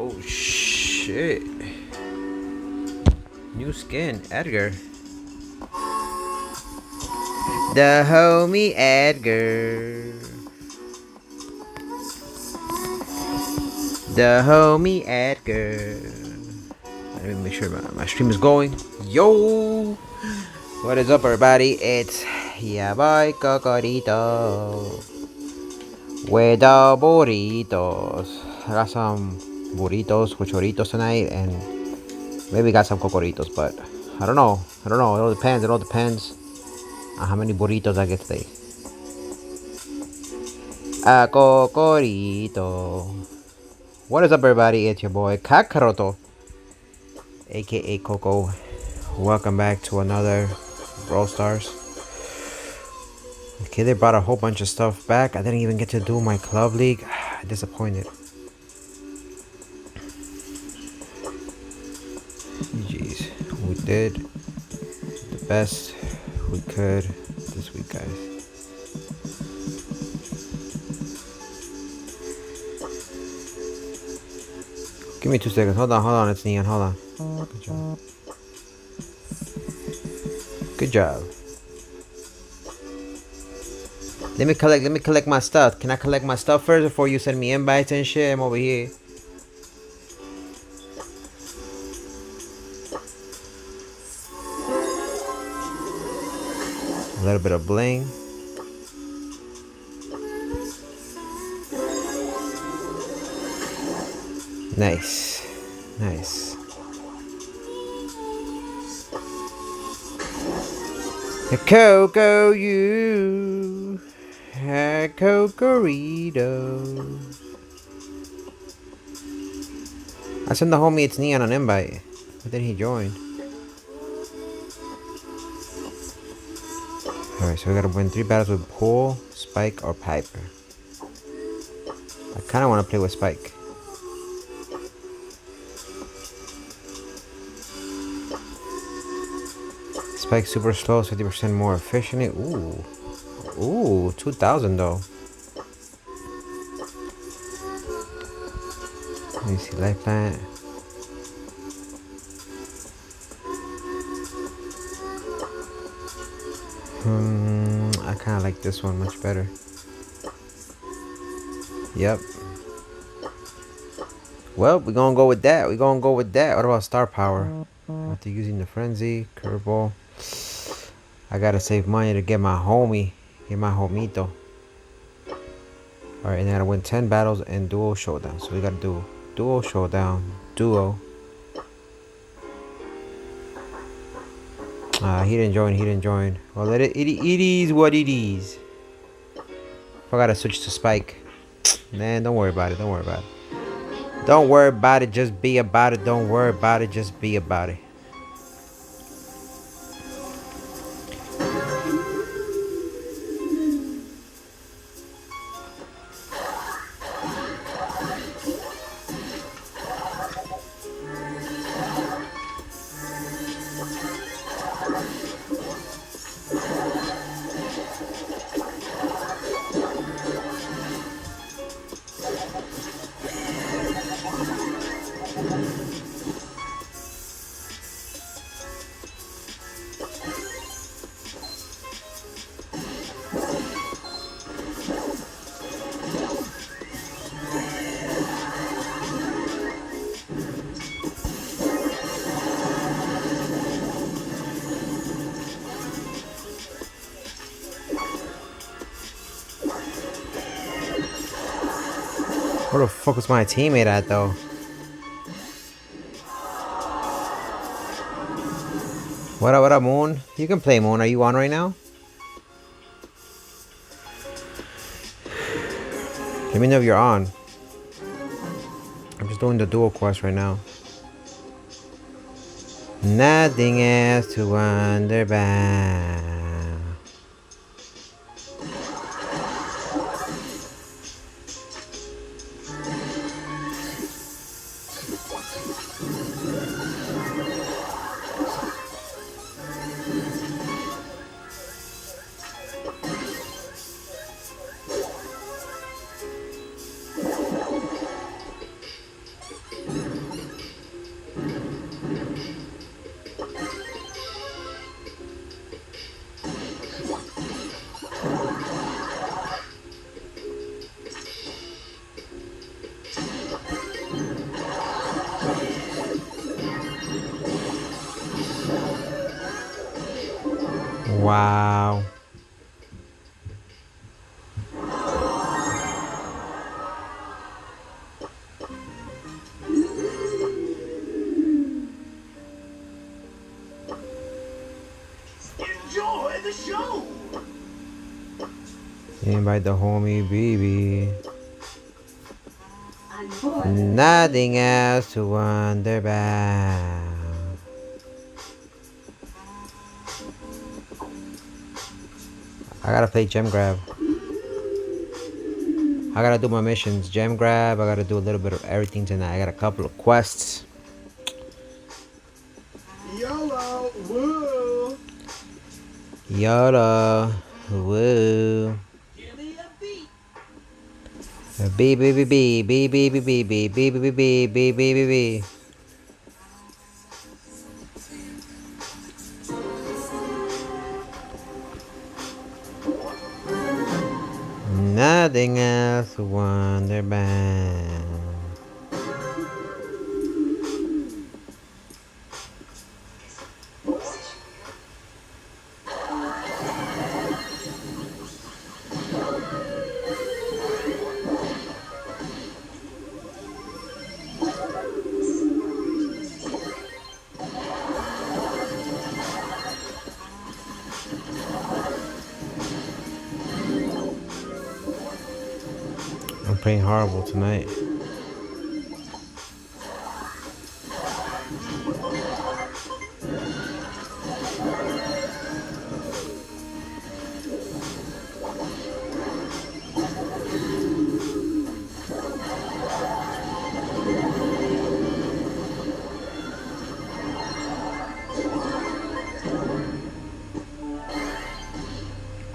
Oh shit. New skin, Edgar. The homie Edgar. The homie Edgar. Let me make sure my stream is going. Yo! What is up, everybody? It's yeah, boy Kokorito with the burritos. I got some burritos with choritos tonight, and maybe got some cocoritos, but I don't know. It all depends. It all depends on how many burritos I get today. A cocorito. What is up, everybody? It's your boy Kakaroto, aka Coco. Welcome back to another Brawl Stars. Okay, they brought a whole bunch of stuff back. I didn't even get to do my club league. Disappointed. Jeez, we did the best we could this week, guys. Give me 2 seconds. Hold on. It's Neon. Hold on. Good job. Good job. Let me collect my stuff. Can I collect my stuff first before you send me invites and shit? I'm over here. A little bit of bling. Nice. Coco, you had Kokorito. I sent the homie It's Neon an invite, but then he joined. Alright, so we gotta win 3 battles with Pool, Spike, or Piper. I kinda wanna play with Spike. Spike super slow, 50% more efficient. Ooh, 2,000 though. Let me see, life plant. I kinda like this one much better. Yep. Well, we're gonna go with that. What about star power? After using the frenzy, curveball. I gotta save money to get my homito. Alright, and I gotta win 10 battles and duo showdown. So we gotta do duo showdown, duo. He didn't join. Well, it is what it is. Forgot to switch to Spike. Man, don't worry about it. Don't worry about it. Just be about it. Don't worry about it. Just be about it. Where the fuck was my teammate at though? What up, Moon? You can play, Moon. Are you on right now? Let me know if you're on. I'm just doing the dual quest right now. Nothing else to wonder about. Wow. Enjoy the show. Invite the homie BB. Nothing else to wonder about. I gotta play gem grab. I gotta do my missions. Gem grab. I gotta do a little bit of everything tonight. I got a couple of quests. YOLO. Woo. YOLO. Woo. Give me a beat. B B B B B B B B B B B B B B B B. Nothing else to wonder about. I'm playing horrible tonight.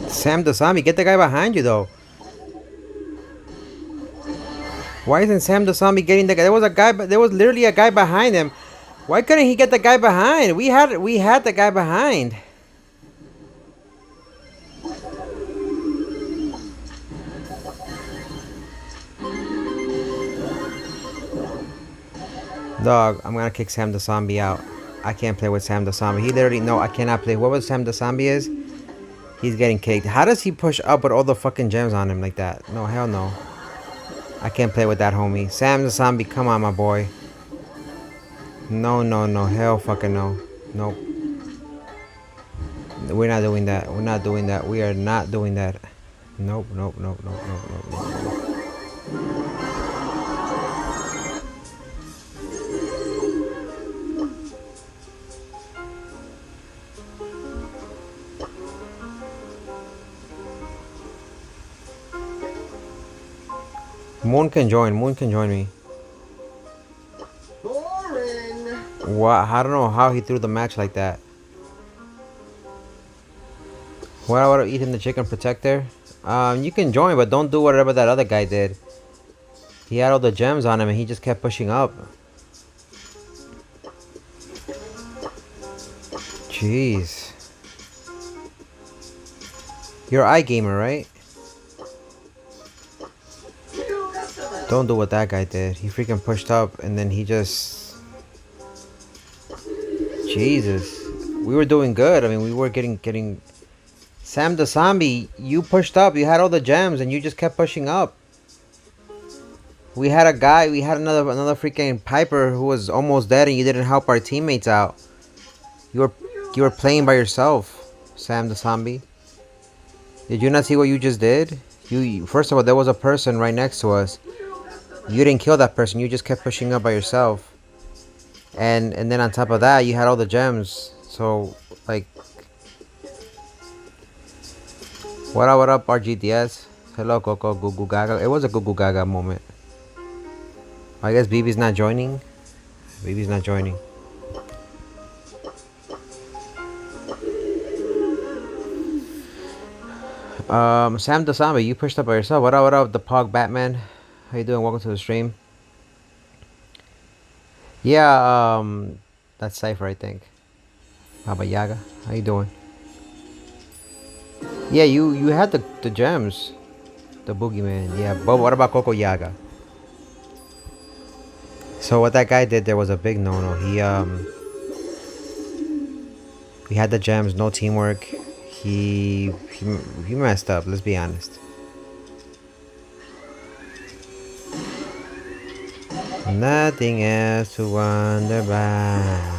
Sam the zombie, get the guy behind you though. Why isn't Sam the zombie getting the guy? There was a guy, but there was literally a guy behind him. Why couldn't he get the guy behind? We had the guy behind. Dog, I'm gonna kick Sam the zombie out. I can't play with Sam the zombie. He literally I cannot play. Whoever Sam the zombie is, he's getting kicked. How does he push up with all the fucking gems on him like that? No, hell no. I can't play with that, homie. Sam the zombie, come on, my boy. No, no, no. Hell fucking no. Nope. We're not doing that. We're not doing that. We are not doing that. Nope, nope, nope, nope, nope, nope, nope. Moon can join. Moon can join me. Boring. What? I don't know how he threw the match like that. What? I would have eaten the chicken protector. You can join, but don't do whatever that other guy did. He had all the gems on him, and he just kept pushing up. Jeez. You're iGamer, right? Don't do what that guy did. He freaking pushed up and then he just... Jesus. We were doing good. I mean, we were getting... Sam the zombie, you pushed up. You had all the gems and you just kept pushing up. We had a guy, we had another freaking Piper who was almost dead and you didn't help our teammates out. You were playing by yourself, Sam the zombie. Did you not see what you just did? You first of all, there was a person right next to us. You didn't kill that person. You just kept pushing up by yourself. And then on top of that, you had all the gems. So, like... What up, RGDS? Hello, Coco, Gugu Gaga. It was a Gugu Gaga moment. I guess BB's not joining. BB's not joining. Sam the zombie, you pushed up by yourself. What up, the Pog Batman? How you doing? Welcome to the stream. Yeah, that's Cypher, I think. Baba Yaga, how you doing? Yeah, you had the gems. The boogeyman, yeah. But what about Coco Yaga? So what that guy did there was a big no-no. He had the gems, no teamwork. he messed up. Let's be honest. Nothing else to wonder about.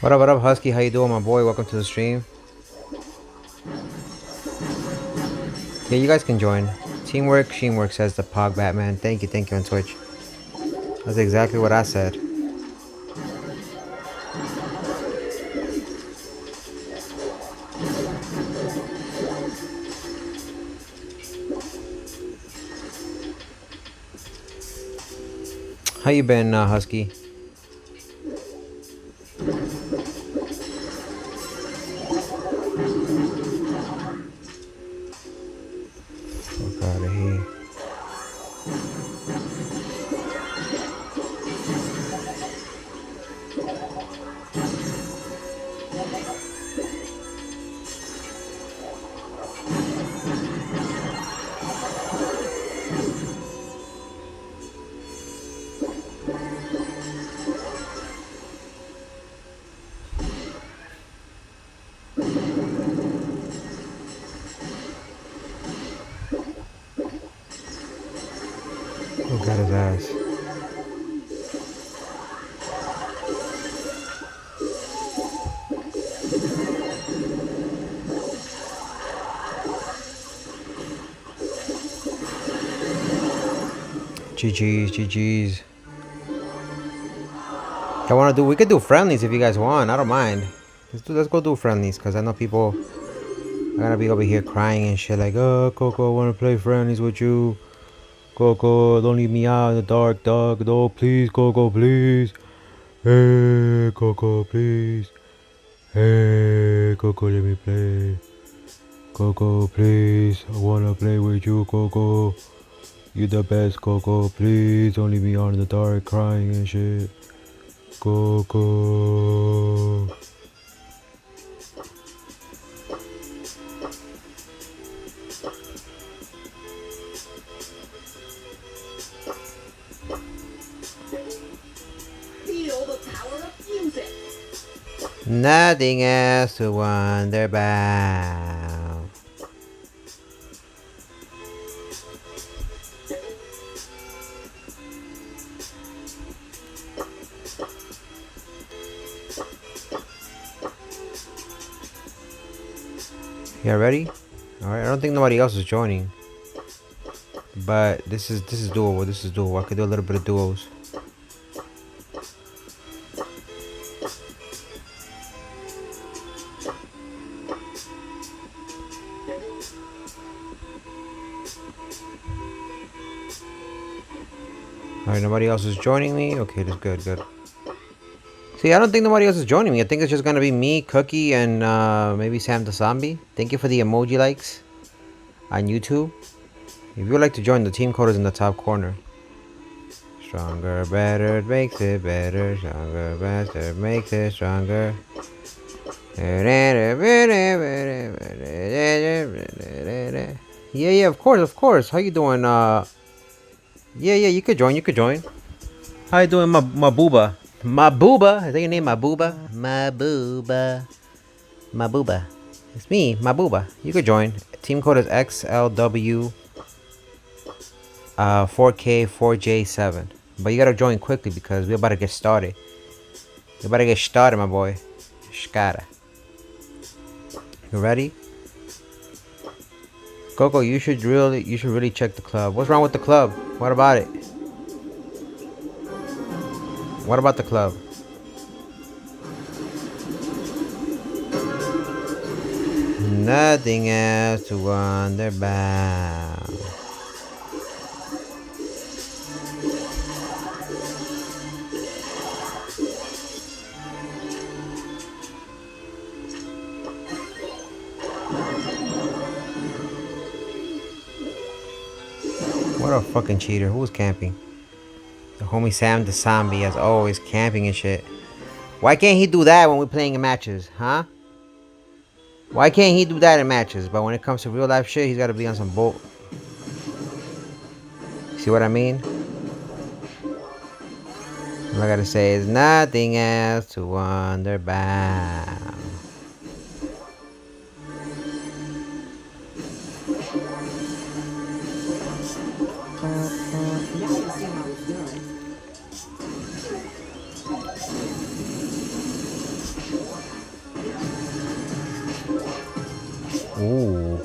What up, Husky? How you doing, my boy? Welcome to the stream. Yeah, you guys can join. Teamwork, Sheenwork says the Pog Batman. Thank you on Twitch. That's exactly what I said. How you been, Husky? Fuck out of here. Who got his ass? GG's. I want to do. We could do friendlies if you guys want. I don't mind. Let's go do friendlies, cause I know people are gonna be over here crying and shit like, oh, Coco, I want to play friendlies with you. Coco, don't leave me out in the dark, dog. No, please, Coco, please. Hey, Coco, please. Hey, Coco, let me play. Coco, please. I wanna play with you, Coco. You the best, Coco. Please don't leave me out in the dark crying and shit. Coco. Feel the power of music. Nothing else to wonder about. Yeah, ready? Alright, I don't think nobody else is joining. But this is doable. This is doable. I could do a little bit of duos. Alright, nobody else is joining me. Okay, that's good. See, I don't think nobody else is joining me. I think it's just gonna be me, Cookie, and maybe Sam the Zombie. Thank you for the emoji likes on YouTube. If you would like to join, the team code is in the top corner. Stronger, better, makes it better. Stronger, better, makes it stronger. Yeah, of course. How you doing? Yeah, you could join. How you doing, my booba? My booba? Is that your name, my booba? My booba. It's me, my booba. You could join. Team code is XLW 4K4J7. But you gotta join quickly because we're about to get started. My boy. Shkara. You ready? Coco, you should really check the club. What's wrong with the club? What about it? What about the club? Nothing else to wonder about. What a fucking cheater. Who was camping? The homie Sam the zombie, as always, camping and shit. Why can't he do that when we're playing in matches, huh? Why can't he do that in matches? But when it comes to real life shit, he's gotta be on some boat. See what I mean? All I gotta say is nothing else to wonder about. Ooh.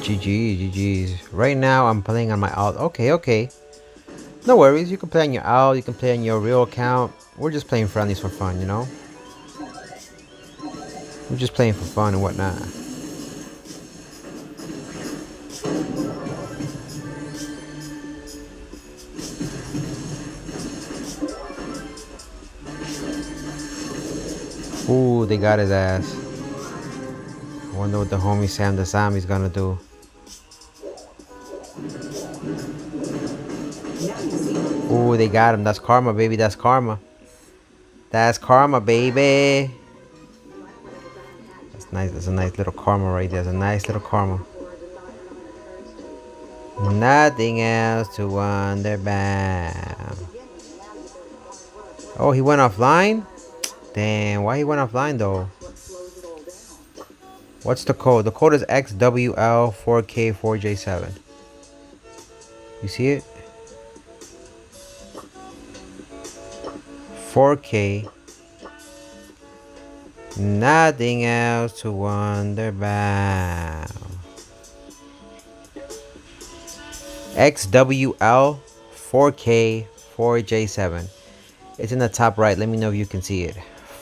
GG's. Right now, I'm playing on my alt. Okay. No worries. You can play on your alt. You can play on your real account. We're just playing friendlies for fun, you know? We're just playing for fun and whatnot. Ooh, they got his ass. I wonder what the homie Sam the zombie's gonna do. Ooh, they got him. That's karma, baby. That's karma. That's karma, baby. That's nice. That's a nice little karma right there. That's a nice little karma. Nothing else to wonder about. Oh, he went offline? Damn, why he went offline though? What's the code? The code is XWL4K4J7. You see it? 4K. Nothing else to wonder about. XWL 4K 4J7. It's in the top right. Let me know if you can see it.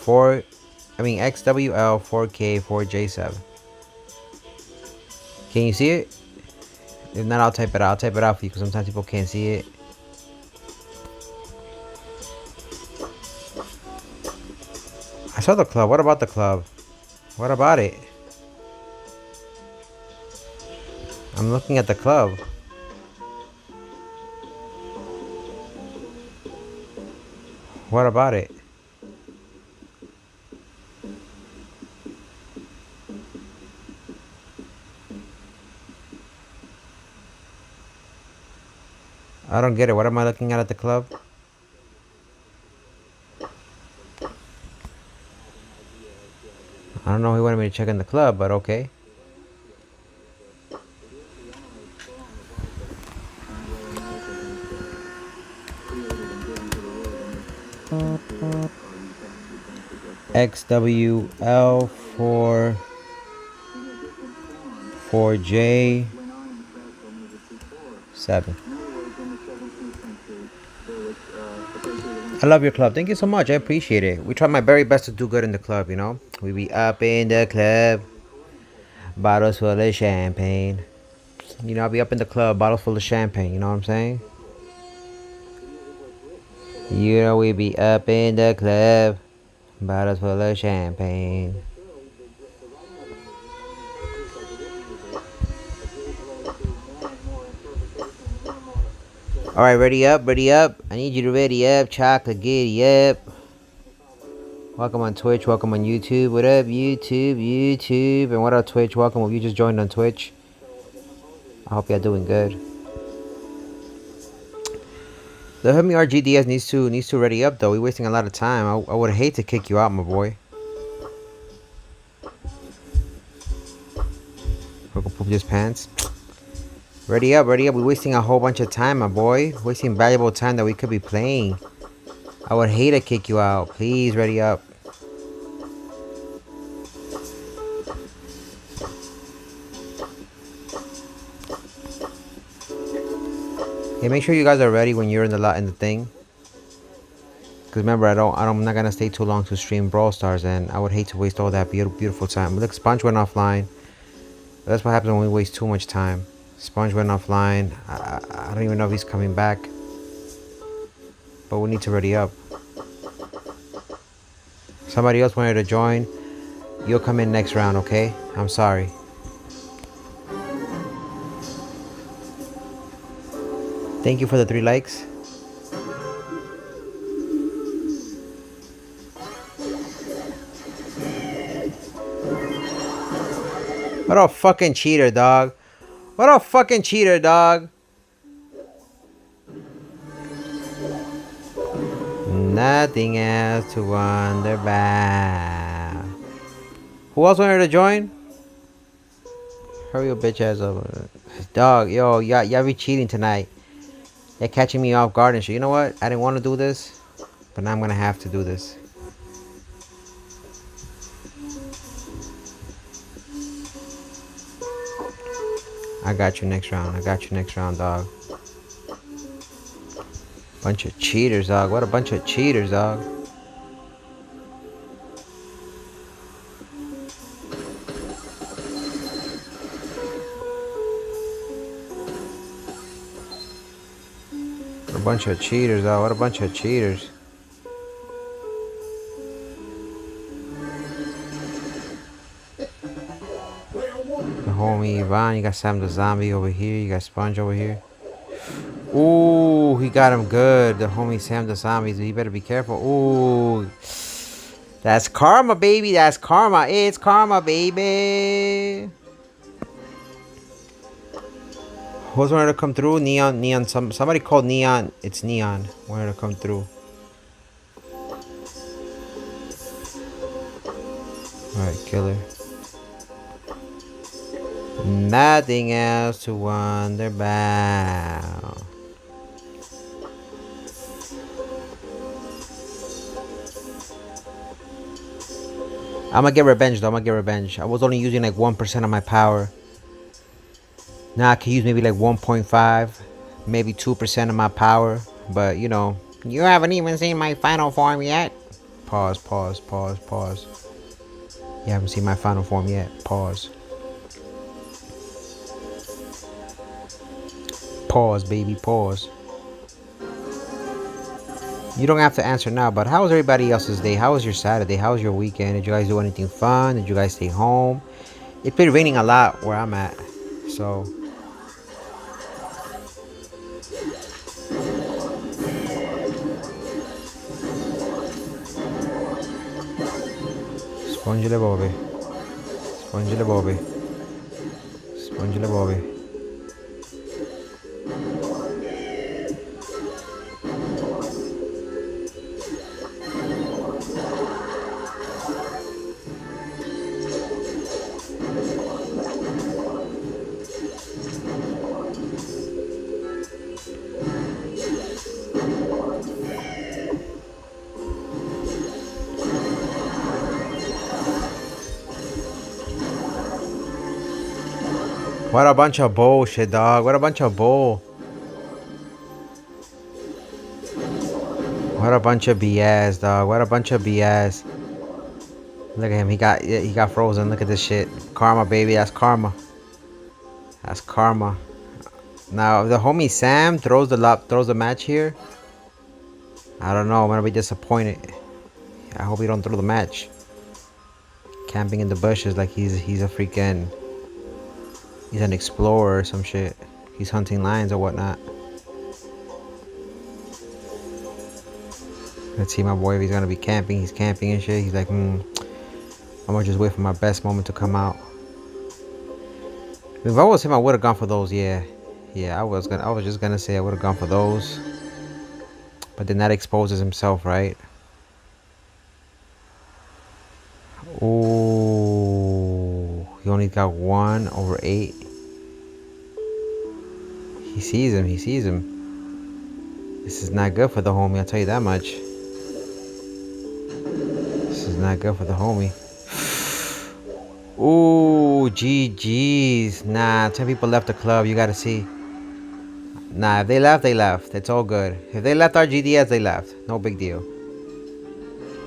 XWL 4K 4J7. Can you see it? If not, I'll type it out. I'll type it out for you because sometimes people can't see it. I saw the club. What about the club? What about it? I'm looking at the club. What about it? I don't get it. What am I looking at the club? I don't know. He wanted me to check in the club, but okay. XWL 4J7. I love your club. Thank you so much. I appreciate it. We try my very best to do good in the club, you know? We be up in the club. Bottles full of champagne. You know, I'll be up in the club, bottles full of champagne. You know what I'm saying? You know, we be up in the club. Bottles full of champagne. Alright, ready up, ready up. I need you to ready up. Chocolate, giddy up. Welcome on Twitch, welcome on YouTube. What up, YouTube? And what up, Twitch? Welcome if you just joined on Twitch. I hope y'all doing good. The homie RGDS needs to ready up though. We're wasting a lot of time. I would hate to kick you out, my boy. We're gonna poop his pants. Ready up. We're wasting a whole bunch of time, my boy. Wasting valuable time that we could be playing. I would hate to kick you out. Please, ready up. Hey, make sure you guys are ready when you're in the thing. Cause remember, I'm not gonna stay too long to stream Brawl Stars, and I would hate to waste all that beautiful time. Look, Sponge went offline. That's what happens when we waste too much time. Sponge went offline. I don't even know if he's coming back. But we need to ready up. Somebody else wanted to join. You'll come in next round, okay? I'm sorry. Thank you for the 3 likes. What a fucking cheater, dog. What a fucking cheater, dog. Nothing else to wonder about. Who else wanted to join? Hurry your bitch ass up. Dog, yo, y'all be cheating tonight. You're catching me off guard and shit. You know what? I didn't want to do this, but now I'm gonna have to do this. I got you next round. I got you next round, dog. Bunch of cheaters, dog. What a bunch of cheaters, dog. What a bunch of cheaters, dog. What a bunch of cheaters. The homie Ivan, you got Sam the Zombie over here. You got Sponge over here. Ooh, he got him good. The homie Sam the Zombie. He better be careful. Ooh. That's karma, baby. That's karma. It's karma, baby. Who's wanted to come through? Neon. Somebody called Neon. It's Neon. Wanted to come through. Alright, killer. Nothing else to wonder about. I'm gonna get revenge though. I'm gonna get revenge. I was only using like 1% of my power. Now I can use maybe like 1.5, maybe 2% of my power. But you know, you haven't even seen my final form yet. Pause. You haven't seen my final form yet. Pause. Pause, baby. Pause. You don't have to answer now, but how was everybody else's day? How was your Saturday? How was your weekend? Did you guys do anything fun? Did you guys stay home? It's been raining a lot where I'm at, so. Spongile Bobby. Spongile Bobby. Spongile Bobby. What a bunch of bullshit, dog. What a bunch of bull. What a bunch of BS, dog. What a bunch of BS. Look at him. He got frozen. Look at this shit. Karma, baby. That's karma. That's karma. Now, if the homie Sam throws the match here, I don't know. I'm gonna be disappointed. I hope he don't throw the match. Camping in the bushes like he's a freaking. He's an explorer or some shit. He's hunting lions or whatnot. Let's see my boy if he's gonna be camping. He's camping and shit. He's like, I'm gonna just wait for my best moment to come out. If I was him, I would have gone for those. Yeah, I was just gonna say I would have gone for those. But then that exposes himself, right? Ooh, he only got 1/8. He sees him. This is not good for the homie, I'll tell you that much. This is not good for the homie. Ooh, GG's. Nah, 10 people left the club, you gotta see. Nah, if they left, they left. It's all good. If they left our GDS, they left. No big deal.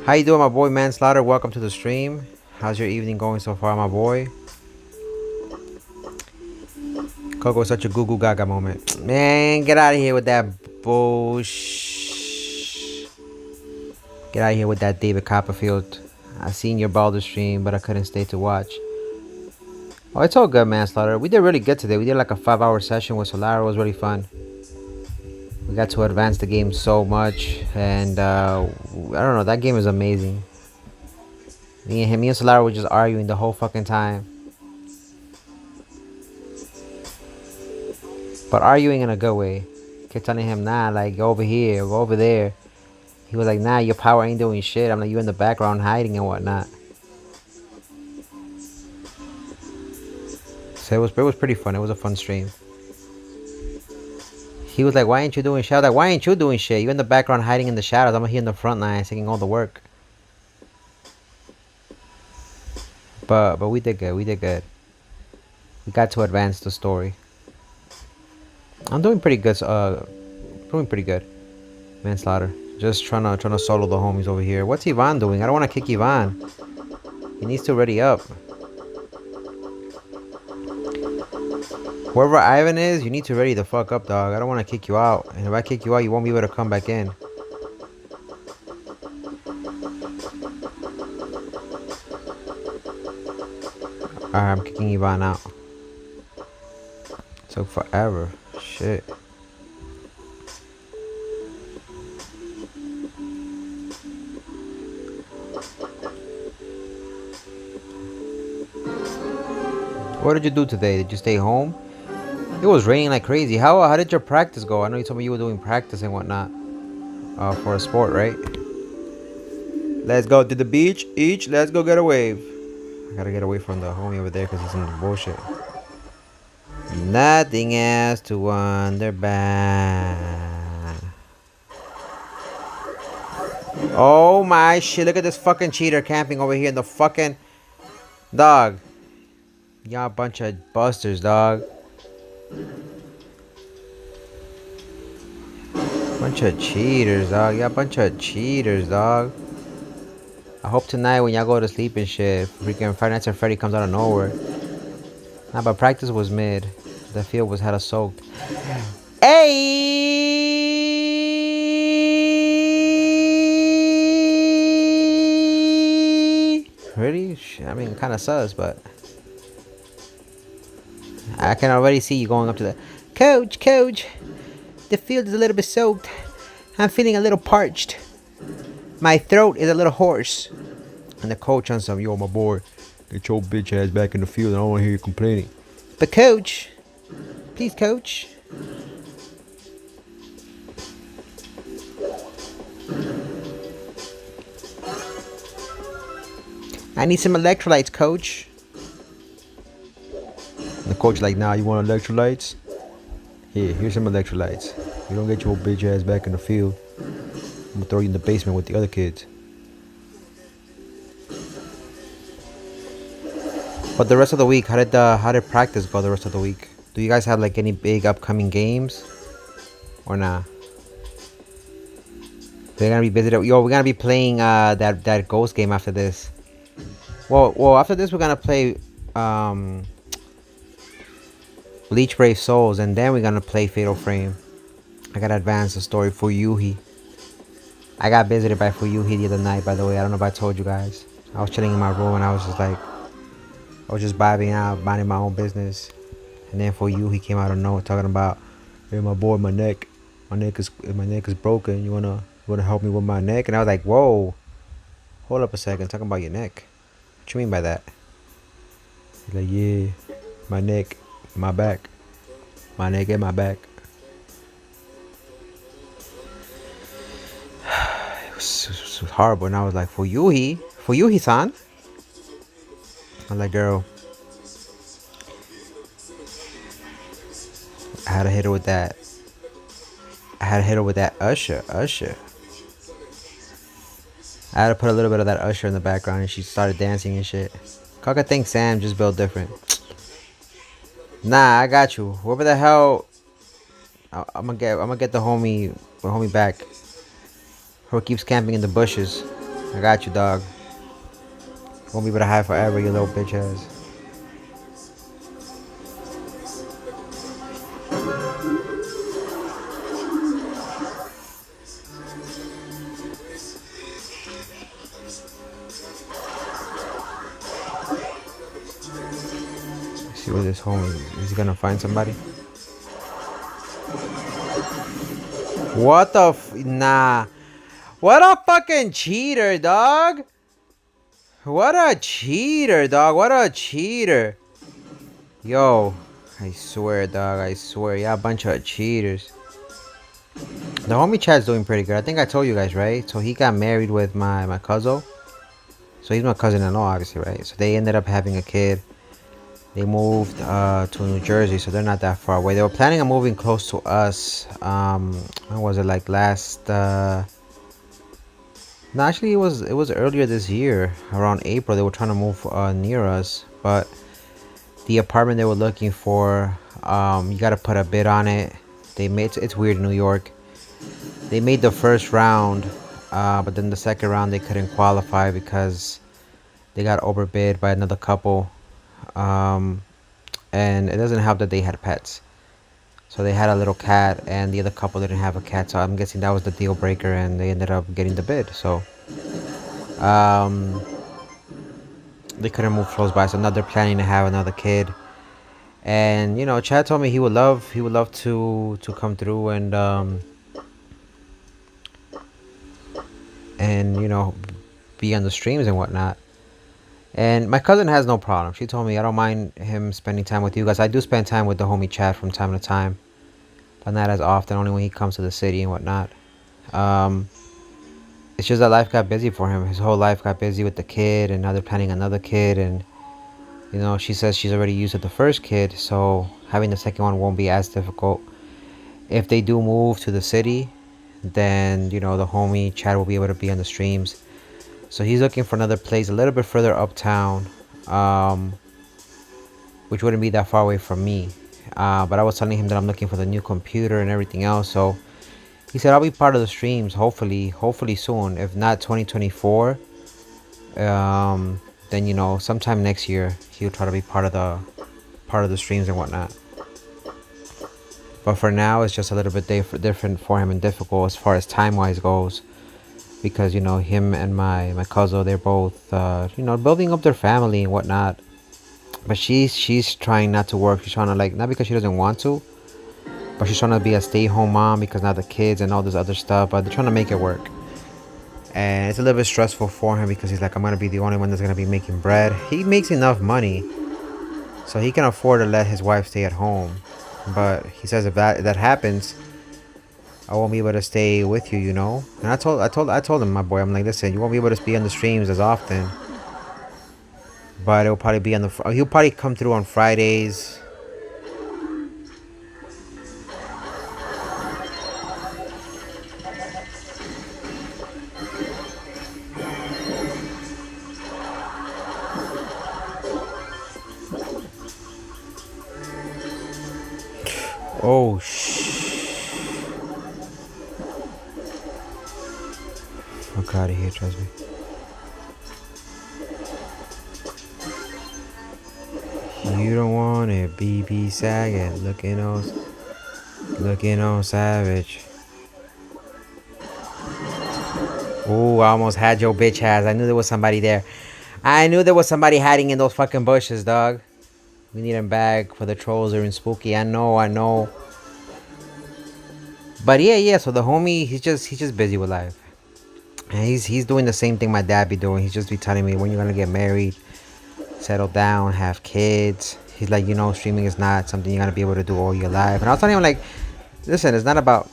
How you doing, my boy Manslaughter? Welcome to the stream. How's your evening going so far, my boy? Coco is such a goo goo gaga moment. Man, get out of here with that bullshit. Get out of here with that David Copperfield. I seen your Baldur stream, but I couldn't stay to watch. Oh, it's all good, Manslaughter. We did really good today. We did like a 5-hour session with Solara. It was really fun. We got to advance the game so much, and I don't know. That game is amazing. Me and Solara were just arguing the whole fucking time, but arguing in a good way. Kept telling him, nah, like go over here, go over there. He was like, nah, your power ain't doing shit. I'm like, you in the background hiding and whatnot. So it was pretty fun. It was a fun stream. He was like, why ain't you doing shit? I was like, why ain't you doing shit? You in the background hiding in the shadows. I'm here in the front lines taking all the work. But we did good. We did good. We got to advance the story. I'm doing pretty good. Doing pretty good. Manslaughter. Just trying to solo the homies over here. What's Ivan doing? I don't want to kick Ivan. He needs to ready up. Whoever Ivan is, you need to ready the fuck up, dog. I don't want to kick you out. And if I kick you out, you won't be able to come back in. Alright, I'm kicking Ivan out. Took forever. Shit. What did you do today? Did you stay home? It was raining like crazy. How did your practice go? I know you told me you were doing practice and whatnot. For a sport, right? Let's go to the beach. Let's go get a wave. I gotta get away from the homie over there because he's in the bullshit. Nothing else to wonder about. Oh my shit. Look at this fucking cheater camping over here in the fucking... Dog. Y'all bunch of busters, dog. Bunch of cheaters, dog. Y'all bunch of cheaters, dog. I hope tonight when y'all go to sleep and shit, freaking Five Nights at Freddy comes out of nowhere. Nah, but practice was mid. The field was hella soaked. Hey! Really? I mean, kind of sus, but... I can already see you going up to the... Coach! The field is a little bit soaked. I'm feeling a little parched. My throat is a little hoarse. And the coach on some, yo, my boy, get your bitch ass back in the field. I don't want to hear you complaining. But coach, please, coach. I need some electrolytes, coach. And the coach like, nah, you want electrolytes? Here's some electrolytes. You don't get your bitch ass back in the field, I'm gonna throw you in the basement with the other kids. But the rest of the week, how did practice go the rest of the week? Do you guys have like any big upcoming games? Or nah? They're gonna be busy. Yo, we're gonna be playing that ghost game after this. Well, after this we're gonna play Bleach Brave Souls, and then we're gonna play Fatal Frame. I gotta advance the story for Yuhi. I got visited by Fuyuhi the other night, by the way. I don't know if I told you guys. I was chilling in my room and I was just like, I was just vibing out, minding my own business. And then Fuyuhi came out of nowhere talking about, hey, my boy, my neck is broken. You wanna help me with my neck? And I was like, whoa, hold up a second, talking about your neck. What you mean by that? He's like, yeah, my neck, my back, my neck and my back. It was horrible, and I was like, for Yuhi-san. I'm like, girl, I had to hit her with that. Usher. I had to put a little bit of that Usher in the background, and she started dancing and shit. Kaka thinks Sam just built different. Nah, I got you. Whoever the hell, I'm gonna get the homie back. Who keeps camping in the bushes. I got you, dog. Won't be able to hide forever, you little bitch ass. See what this homie is he gonna find somebody? What the nah. What a fucking cheater, dog. What a cheater, dog. What a cheater. Yo, I swear, dog. I swear. Yeah, a bunch of cheaters. The homie chat's doing pretty good. I think I told you guys, right? So he got married with my cousin. So he's my cousin-in-law, obviously, right? So they ended up having a kid. They moved to New Jersey, so they're not that far away. They were planning on moving close to us. When was it? Like last... No, actually, it was earlier this year, around April. They were trying to move near us, but the apartment they were looking for, you gotta put a bid on it. They made it's weird in New York. They made the first round, but then the second round they couldn't qualify because they got overbid by another couple. And it doesn't help that they had pets. So they had a little cat, and the other couple didn't have a cat. So I'm guessing that was the deal breaker, and they ended up getting the bid. So they couldn't move close by. So now they're planning to have another kid. And you know, Chad told me he would love to come through and you know, be on the streams and whatnot. And my cousin has no problem. She told me I don't mind him spending time with you guys. I do spend time with the homie Chad from time to time, but not as often. Only when he comes to the city and whatnot. It's just that life got busy for him. His whole life got busy with the kid, and now they're planning another kid. And you know, she says she's already used to the first kid, so having the second one won't be as difficult. If they do move to the city, then you know the homie Chad will be able to be on the streams. So he's looking for another place a little bit further uptown, which wouldn't be that far away from me. But I was telling him that I'm looking for the new computer and everything else. So he said I'll be part of the streams, hopefully soon. If not 2024, then you know sometime next year he'll try to be part of the streams and whatnot. But for now, it's just a little bit different for him and difficult as far as time-wise goes. Because, you know, him and my cousin, they're both, you know, building up their family and whatnot. But she's trying not to work. She's trying to, like, not because she doesn't want to, but she's trying to be a stay-home mom because now the kids and all this other stuff. But they're trying to make it work. And it's a little bit stressful for him because he's like, I'm going to be the only one that's going to be making bread. He makes enough money, so he can afford to let his wife stay at home. But he says if that happens, I won't be able to stay with you, you know. And I told him, my boy, I'm like, listen, you won't be able to be on the streams as often. But it'll probably be he'll probably come through on Fridays. Oh fuck out of here, trust me. You don't want it, BB sagging, looking on savage. Ooh, I almost had your bitch ass. I knew there was somebody there. I knew there was somebody hiding in those fucking bushes, dog. We need him back for the trolls are in spooky. I know. But yeah. So the homie, he's just busy with life. And he's doing the same thing my dad be doing. He's just be telling me when you're gonna get married, settle down, have kids. He's like, you know, streaming is not something you're gonna be able to do all your life. And I was telling him like, listen, it's not about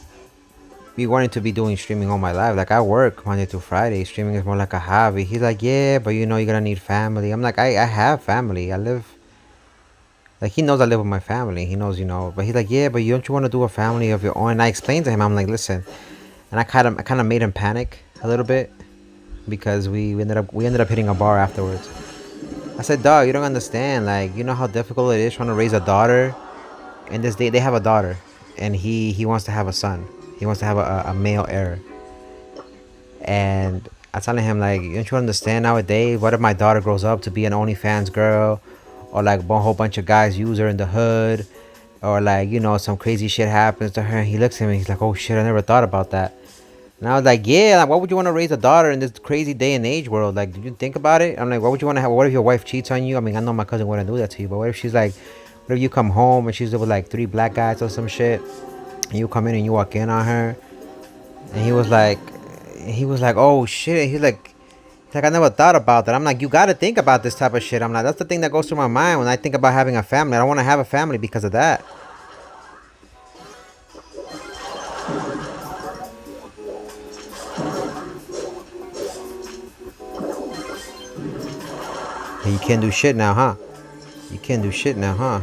me wanting to be doing streaming all my life. Like I work Monday through Friday. Streaming is more like a hobby. He's like, yeah, but you know you're gonna need family. I'm like, I have family. I live. Like, he knows I live with my family. He knows, you know. But he's like, yeah, but don't you want to do a family of your own? And I explained to him, I'm like, listen. And I kind of made him panic a little bit. Because we ended up hitting a bar afterwards. I said, dog, you don't understand. Like, you know how difficult it is trying to raise a daughter? And this day, they have a daughter. And he wants to have a son. He wants to have a male heir. And I telling him, like, don't you understand nowadays? What if my daughter grows up to be an OnlyFans girl? Or like a whole bunch of guys use her in the hood, or like, you know, some crazy shit happens to her. And he looks at me, he's like, oh shit, I never thought about that. And I was like, yeah, like, why would you want to raise a daughter in this crazy day and age world? Like, did you think about it? I'm like, why would you want to have? What if your wife cheats on you? I mean, I know my cousin wouldn't do that to you, but what if she's like What if you come home and she's with like 3 black guys or some shit, and you come in and you walk in on her, and he was like, oh shit. He's like, I never thought about that. I'm like, you gotta think about this type of shit. I'm like, that's the thing that goes through my mind when I think about having a family. I don't want to have a family because of that. You can't do shit now, huh? You can't do shit now, huh?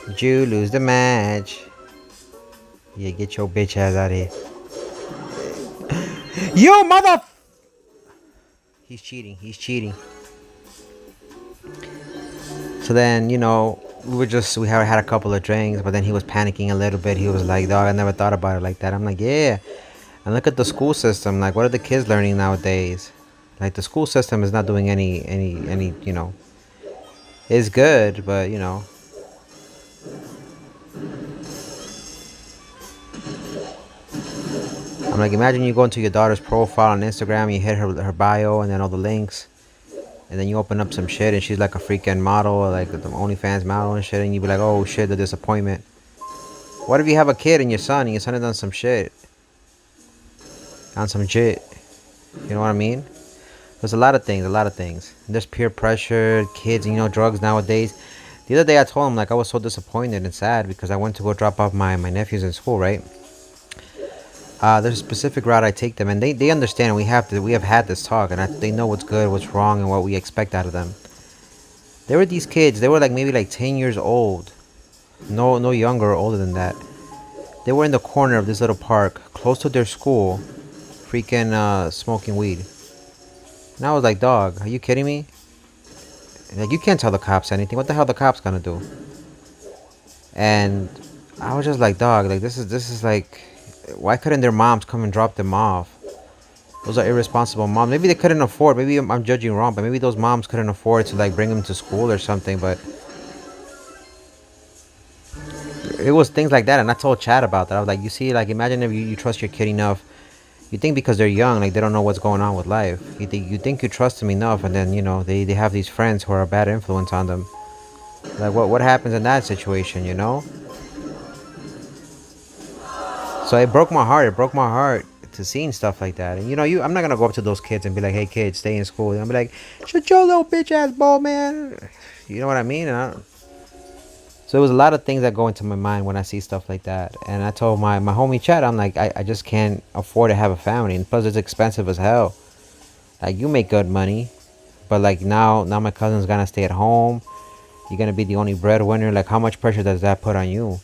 Did you lose the match? Yeah, get your bitch ass out of here. Yo, mother... He's cheating. He's cheating. So then, you know, we had a couple of drinks, but then he was panicking a little bit. He was like, dog, I never thought about it like that. I'm like, yeah. And look at the school system. Like, what are the kids learning nowadays? Like, the school system is not doing any, you know, it's good, but, you know. I'm like, imagine you go into your daughter's profile on Instagram, you hit her bio and then all the links, and then you open up some shit and she's like a freaking model, or like the OnlyFans model and shit, and you be like, oh shit, the disappointment. What if you have a kid and your son has done some shit? On some shit. You know what I mean? There's a lot of things, And there's peer pressure, kids, you know, drugs nowadays. The other day I told him, like, I was so disappointed and sad because I went to go drop off my nephews in school, right? There's a specific route I take them, and they understand. We have had this talk, and they know what's good, what's wrong, and what we expect out of them. There were these kids. They were like maybe like 10 years old, no younger or older than that. They were in the corner of this little park, close to their school, freaking smoking weed. And I was like, dog, are you kidding me? Like, you can't tell the cops anything. What the hell are the cops gonna do? And I was just like, dog, like this is like, why couldn't their moms come and drop them off? Those are irresponsible moms. Maybe they couldn't afford. Maybe I'm judging wrong, but maybe those moms couldn't afford to like bring them to school or something. But it was things like that, and I told Chad about that. I was like, you see, like, imagine if you trust your kid enough. You think because they're young, like they don't know what's going on with life. You think you trust them enough, and then, you know, they have these friends who are a bad influence on them. Like, what happens in that situation, you know? So it broke my heart. It broke my heart to seeing stuff like that. And, you know, I'm not gonna go up to those kids and be like, hey kids, stay in school. And I'm be like, shut your little bitch ass ball, man. You know what I mean? So there was a lot of things that go into my mind when I see stuff like that. And I told my homie Chad, I'm like, I just can't afford to have a family. And plus it's expensive as hell. Like, you make good money, but like now my cousin's gonna stay at home. You're gonna be the only breadwinner. Like, how much pressure does that put on you?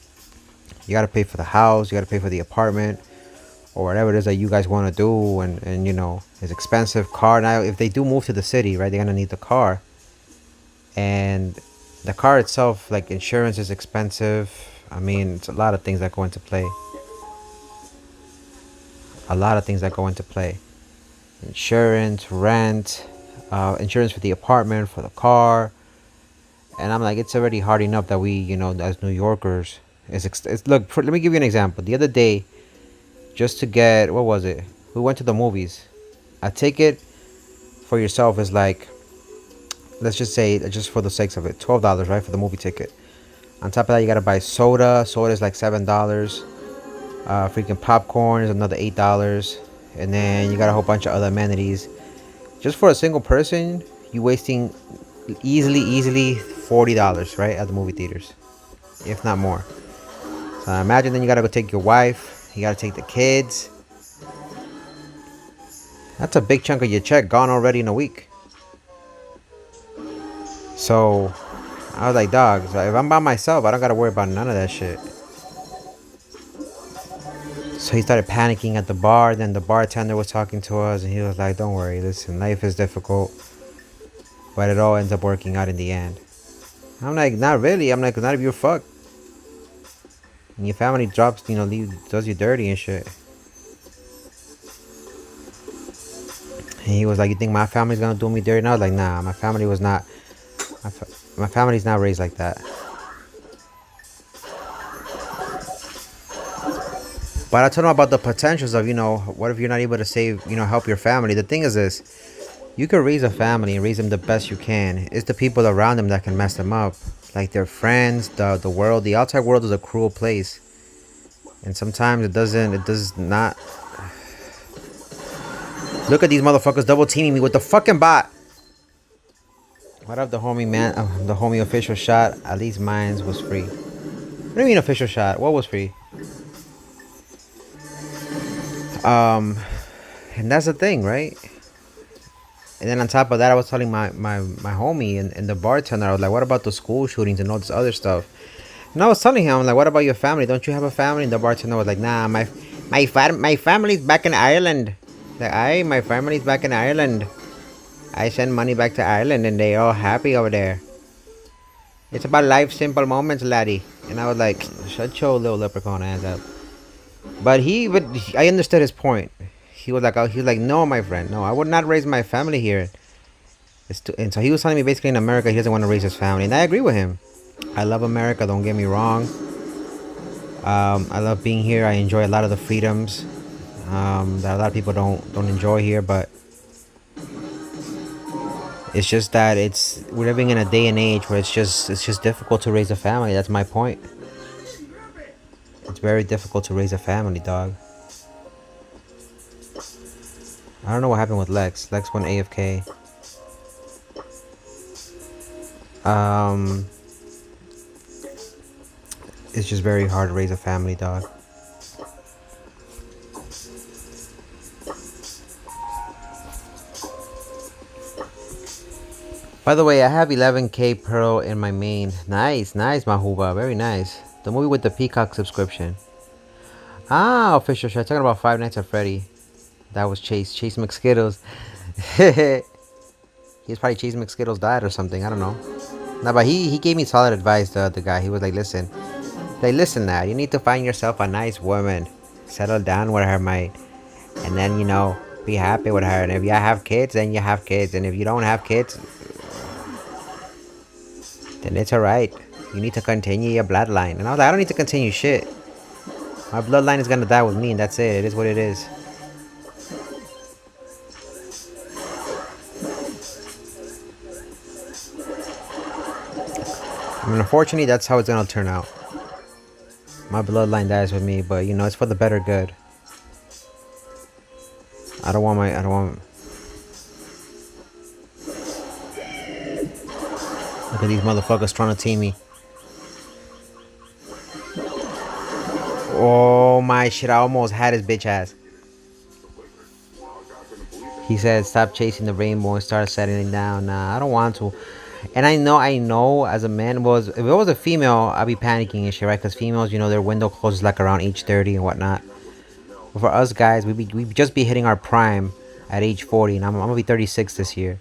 You gotta pay for the house, you gotta pay for the apartment, or whatever it is that you guys want to do. And you know, it's expensive. Car, now if they do move to the city, right, they're gonna need the car. And the car itself, like, insurance is expensive. I mean, it's a lot of things that go into play. Insurance, rent, insurance for the apartment, for the car. And I'm like, it's already hard enough that we, you know, as New Yorkers, look, let me give you an example. The other day, just to get, what was it? We went to the movies. A ticket for yourself is like, let's just say, just for the sakes of it, $12, right, for the movie ticket. On top of that, you gotta buy soda. Soda is like $7. Freaking popcorn is another $8. And then you got a whole bunch of other amenities. Just for a single person, you wasting easily $40, right, at the movie theaters, if not more. So imagine then you gotta go take your wife, you gotta take the kids. That's a big chunk of your check gone already in a week. So I was like, dog, so if I'm by myself, I don't gotta worry about none of that shit. So he started panicking at the bar. Then the bartender was talking to us, and he was like, don't worry, listen, life is difficult, but it all ends up working out in the end. I'm like, not really. I'm like, not if you're fucked. And your family drops, you know, does you dirty and shit. And he was like, you think my family's gonna do me dirty? And I was like, nah, my family was not. My family's not raised like that. But I told him about the potentials of, you know, what if you're not able to save, you know, help your family. The thing is this, you can raise a family and raise them the best you can. It's the people around them that can mess them up. like their friends, the world. The outside world is a cruel place, and sometimes it does not. Look at these motherfuckers double teaming me with the fucking bot. What up, the homie man? The homie official shot. At least mine was free. What do you mean official shot? What was free? And that's the thing, right? And then on top of that, I was telling my homie and the bartender, I was like, what about the school shootings and all this other stuff? And I was telling him, I'm like, what about your family? Don't you have a family? And the bartender was like, nah, my family's back in Ireland. Like, my family's back in Ireland. I send money back to Ireland and they all happy over there. It's about life's simple moments, laddie. And I was like, shut your little leprechaun ass up. But I understood his point. He was like, no, my friend, no, I would not raise my family here. And so he was telling me basically in America he doesn't want to raise his family, and I agree with him. I love America. Don't get me wrong. I love being here. I enjoy a lot of the freedoms that a lot of people don't enjoy here, but it's just that we're living in a day and age where it's just difficult to raise a family. That's my point. It's very difficult to raise a family, dog. I don't know what happened with Lex. Lex went AFK. It's just very hard to raise a family, dog. By the way, I have 11k Pearl in my main. Nice, Mahuba. Very nice. The movie with the Peacock subscription. Ah, official shot. Talking about Five Nights at Freddy. That was Chase McSkittles. He was probably Chase McSkittles died or something. I don't know. No, but he gave me solid advice, the guy. He was like, listen now. You need to find yourself a nice woman. Settle down with her, mate. And then, be happy with her. And if you have kids, then you have kids. And if you don't have kids, then it's alright. You need to continue your bloodline. And I was like, I don't need to continue shit. My bloodline is gonna die with me, and that's it. It is what it is. I mean, unfortunately, that's how it's gonna turn out. My bloodline dies with me, but it's for the better good. I don't want. Look at these motherfuckers trying to team me. Oh my shit! I almost had his bitch ass. He said, "Stop chasing the rainbow and start settling down." Nah, I don't want to. And I know as a man, if it was a female, I'd be panicking and shit, right? Because females, their window closes like around age 30 and whatnot. But for us guys, we just be hitting our prime at age 40, and I'm gonna be 36 this year.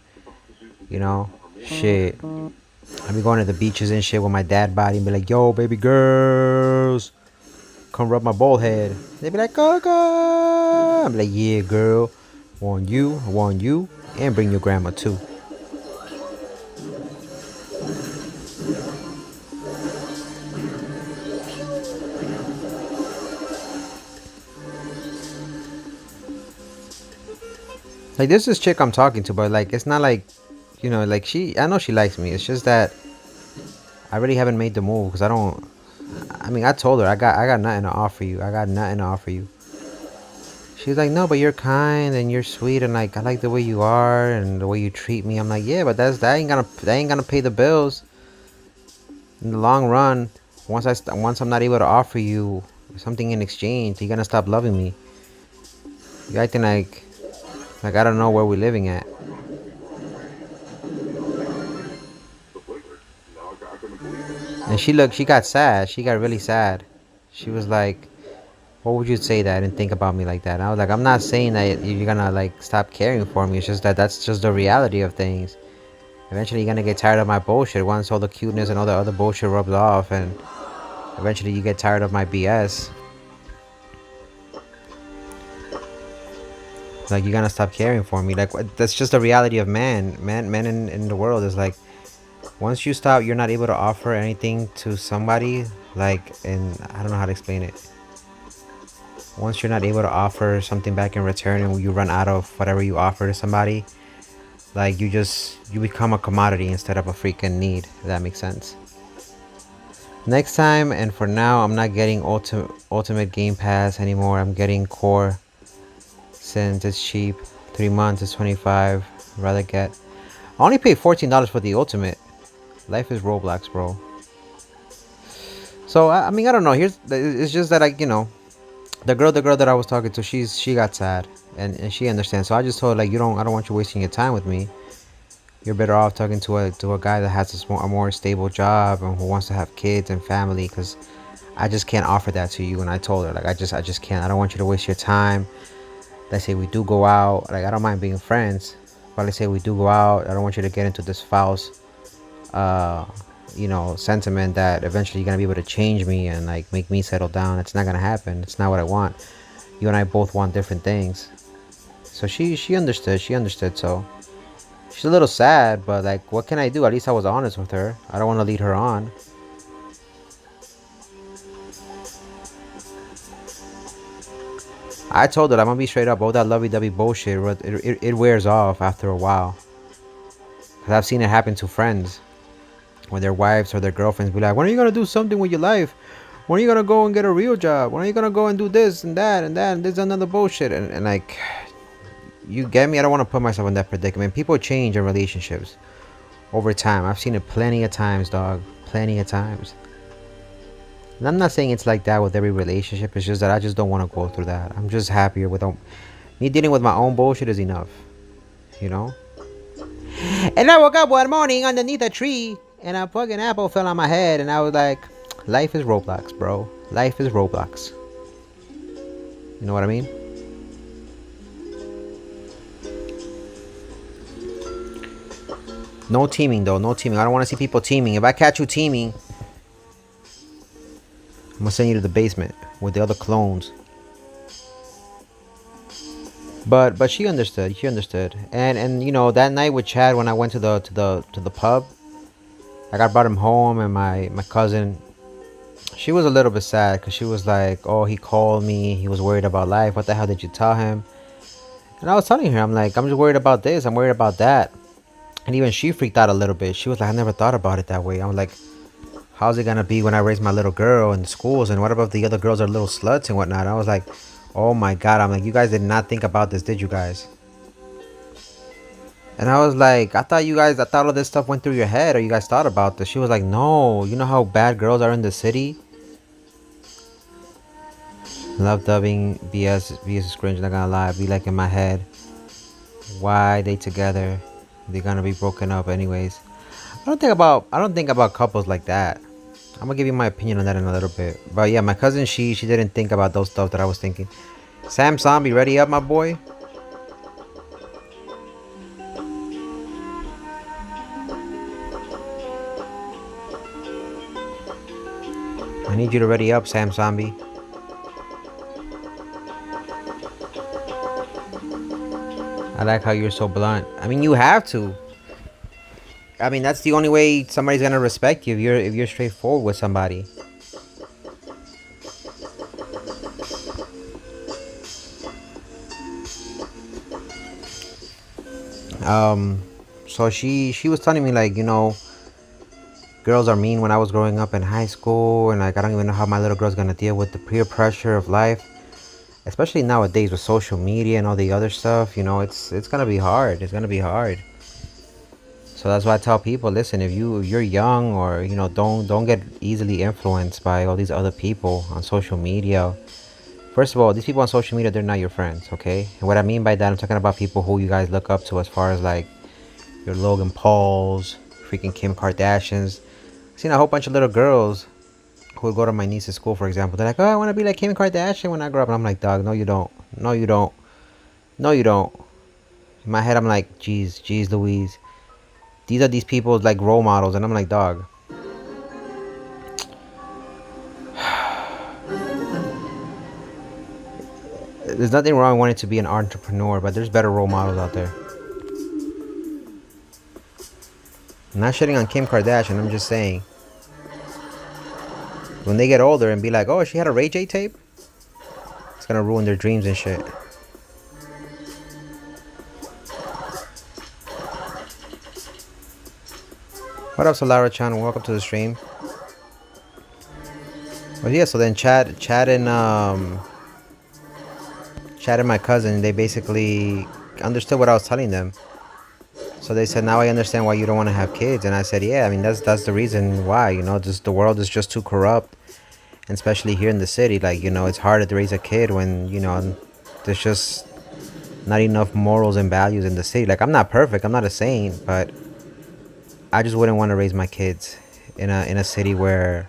Shit. I be going to the beaches and shit with my dad body and be like, yo, baby girls, come rub my bald head. They be like, Kaka. I'm like, yeah, girl, I want you, and bring your grandma too. Like, there's this chick I'm talking to, but like, it's not like, like I know she likes me. It's just that I really haven't made the move because I told her I got nothing to offer you. She's like, no, but you're kind and you're sweet and like I like the way you are and the way you treat me. I'm like, yeah, but that ain't gonna pay the bills in the long run. Once I'm not able to offer you something in exchange, you're gonna stop loving me. You're acting like I don't know where we're living at. And she got sad. She got really sad. She was like, what would you say that and think about me like that? And I was like, I'm not saying that you're gonna like stop caring for me. It's just that's just the reality of things. Eventually you're gonna get tired of my bullshit once all the cuteness and all the other bullshit rubs off, and eventually you get tired of my BS. Like, you're gonna stop caring for me. Like, that's just the reality of men in the world. Is like, once you stop, you're not able to offer anything to somebody. Like, and I don't know how to explain it. Once you're not able to offer something back in return, and you run out of whatever you offer to somebody, like, you become a commodity instead of a freaking need. If that makes sense. Next time, and for now, I'm not getting Ultimate Game Pass anymore. I'm getting Core since it's cheap. 3 months is 25. Rather get. I only paid $14 for the Ultimate. Life is Roblox, bro. So I mean, I don't know. It's just that the girl that I was talking to, she got sad, and she understands. So I just told her, like, I don't want you wasting your time with me. You're better off talking to a guy that has a more stable job and who wants to have kids and family, because I just can't offer that to you. And I told her, like, I just can't. I don't want you to waste your time. Let's say we do go out, like, I don't mind being friends, but let's say we do go out, I don't want you to get into this false sentiment that eventually you're gonna be able to change me and like make me settle down. It's not gonna happen. It's not what I want. You and I both want different things. So she understood. So she's a little sad, but like, what can I do? At least I was honest with her. I don't want to lead her on. I told her, I'm gonna be straight up. All that lovey-dovey bullshit, it wears off after a while. Cause I've seen it happen to friends, when their wives or their girlfriends be like, when are you gonna do something with your life? When are you gonna go and get a real job? When are you gonna go and do this and that and that and this and another bullshit? And like, you get me? I don't want to put myself in that predicament. People change in relationships over time. I've seen it plenty of times, dog. Plenty of times. And I'm not saying it's like that with every relationship. It's just that I just don't want to go through that. I'm just happier with me dealing with my own bullshit is enough. You know? And I woke up one morning underneath a tree, and a fucking apple fell on my head, and I was like, life is Roblox, bro. Life is Roblox. You know what I mean? No teaming, though. No teaming. I don't want to see people teaming. If I catch you teaming, I'm gonna send you to the basement with the other clones. But she understood. She understood. And that night with Chad, when I went to the pub, like, I brought him home, and my cousin, she was a little bit sad because she was like, oh, he called me. He was worried about life. What the hell did you tell him? And I was telling her, I'm like, I'm just worried about this. I'm worried about that. And even she freaked out a little bit. She was like, I never thought about it that way. I'm like, how's it going to be when I raise my little girl in the schools? And what about the other girls are little sluts and whatnot? And I was like, oh my God. I'm like, you guys did not think about this, did you guys? And I was like, I thought all this stuff went through your head, or you guys thought about this. She was like, no. You know how bad girls are in the city? Love dubbing, BS is cringe, not gonna lie. Be like in my head, why they together? They're gonna be broken up anyways. I don't think about couples like that. I'm gonna give you my opinion on that in a little bit. But yeah, my cousin, she didn't think about those stuff that I was thinking. Sam Zombie, ready up, my boy? I need you to ready up, Sam Zombie. I like how you're so blunt. I mean, you have to. I mean, that's the only way somebody's gonna respect you, if you're straightforward with somebody. So she was telling me, like, girls are mean when I was growing up in high school, and like, I don't even know how my little girl's gonna deal with the peer pressure of life, especially nowadays with social media and all the other stuff. It's gonna be hard. It's gonna be hard. So that's why I tell people, listen, if you're young, or don't get easily influenced by all these other people on social media. First of all, these people on social media, they're not your friends, okay? And what I mean by that, I'm talking about people who you guys look up to, as far as like your Logan Pauls, freaking Kim Kardashians. I've seen a whole bunch of little girls who would go to my niece's school, for example. They're like, oh, I want to be like Kim Kardashian when I grow up. And I'm like, dog, no, you don't. No, you don't. No, you don't. In my head, I'm like, geez Louise. These are these people's like role models. And I'm like, dog. There's nothing wrong wanting to be an entrepreneur, but there's better role models out there. I'm not shitting on Kim Kardashian. I'm just saying, when they get older and be like, oh, she had a Ray J tape, it's gonna ruin their dreams and shit. What up, Solara Chan? Welcome to the stream. Well, yeah. So then Chad and my cousin, they basically understood what I was telling them. So they said, now I understand why you don't want to have kids. And I said, yeah, I mean, that's the reason why, just the world is just too corrupt. And especially here in the city, like, it's harder to raise a kid when, there's just not enough morals and values in the city. Like, I'm not perfect, I'm not a saint, but I just wouldn't want to raise my kids in a city where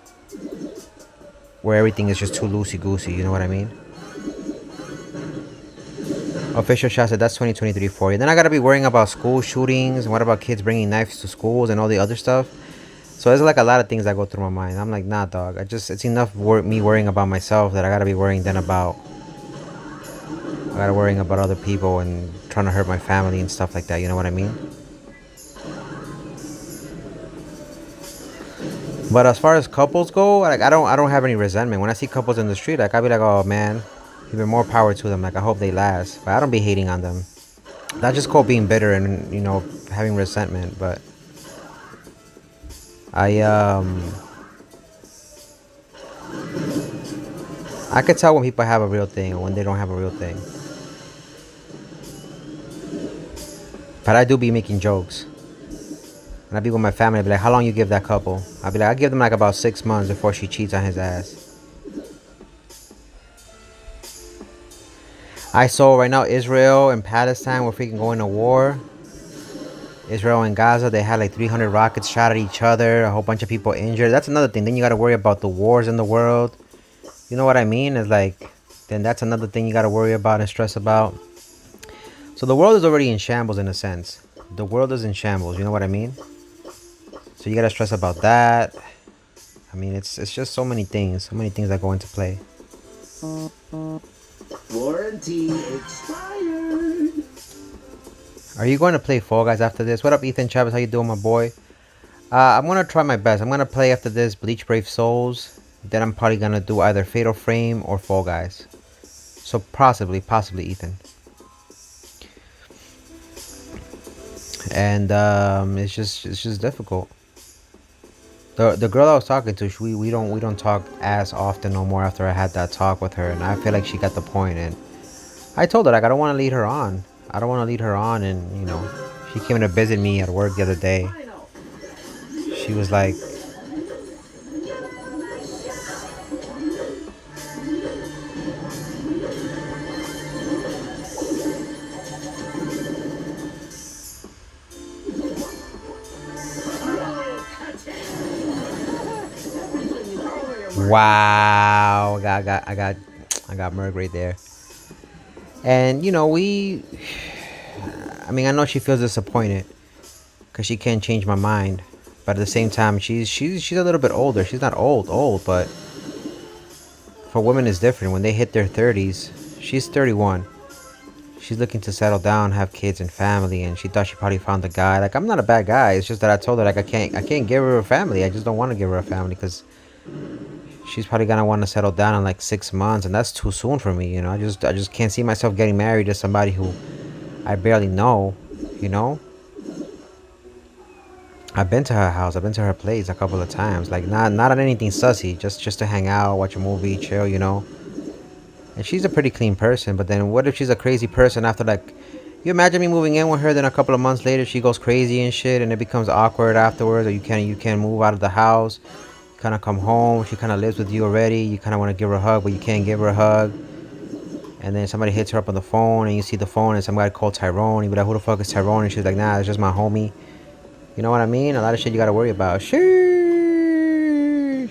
everything is just too loosey goosey, you know what I mean? Official shot said that's 2023 for you. Then I gotta be worrying about school shootings and what about kids bringing knives to schools and all the other stuff. So there's like a lot of things that go through my mind. I'm like, nah, dog. It's enough me worrying about myself that I gotta be worrying then about. I gotta worrying about other people and trying to hurt my family and stuff like that. You know what I mean? But as far as couples go, like I don't have any resentment. When I see couples in the street, like I'll be like, oh man, even more power to them. Like I hope they last. But I don't be hating on them. That's just called being bitter and having resentment. But I could tell when people have a real thing or when they don't have a real thing. But I do be making jokes. When I be with my family, I be like, how long you give that couple? I be like, I give them like about 6 months before she cheats on his ass. I saw right now Israel and Palestine were freaking going to war. Israel and Gaza, they had like 300 rockets shot at each other. A whole bunch of people injured. That's another thing. Then you got to worry about the wars in the world. You know what I mean? It's like, then that's another thing you got to worry about and stress about. So the world is already in shambles in a sense. The world is in shambles. You know what I mean? So you got to stress about that. I mean, it's just so many things that go into play. Warranty expired. Are you going to play Fall Guys after this? What up, Ethan Chavez? How you doing, my boy? I'm going to try my best. I'm going to play after this Bleach Brave Souls. Then I'm probably going to do either Fatal Frame or Fall Guys. So possibly Ethan. And it's just difficult. The girl I was talking to, we don't talk as often no more after I had that talk with her, and I feel like she got the point. And I told her like I don't want to lead her on. And she came to visit me at work the other day. She was like, wow, I got Merg right there. And I know she feels disappointed because she can't change my mind, but at the same time she's a little bit older. She's not old, but for women it's different. When they hit their 30s, she's 31. She's looking to settle down, have kids and family, and she thought she probably found a guy. Like, I'm not a bad guy. It's just that I told her like I can't give her a family. I just don't want to give her a family because she's probably gonna want to settle down in like 6 months, and that's too soon for me. I just can't see myself getting married to somebody who I barely know. I've been to her house, I've been to her place a couple of times, like not on anything sussy, just to hang out, watch a movie, chill. And she's a pretty clean person. But then what if she's a crazy person after, like, you imagine me moving in with her, then a couple of months later she goes crazy and shit, and it becomes awkward afterwards, or you can't move out of the house. Kind of come home, she kind of lives with you already, you kind of want to give her a hug but you can't give her a hug, and then somebody hits her up on the phone and you see the phone and some guy called Tyrone. You be like, who the fuck is Tyrone? And she's like, nah, it's just my homie. You know what I mean? A lot of shit you gotta worry about. Sheesh.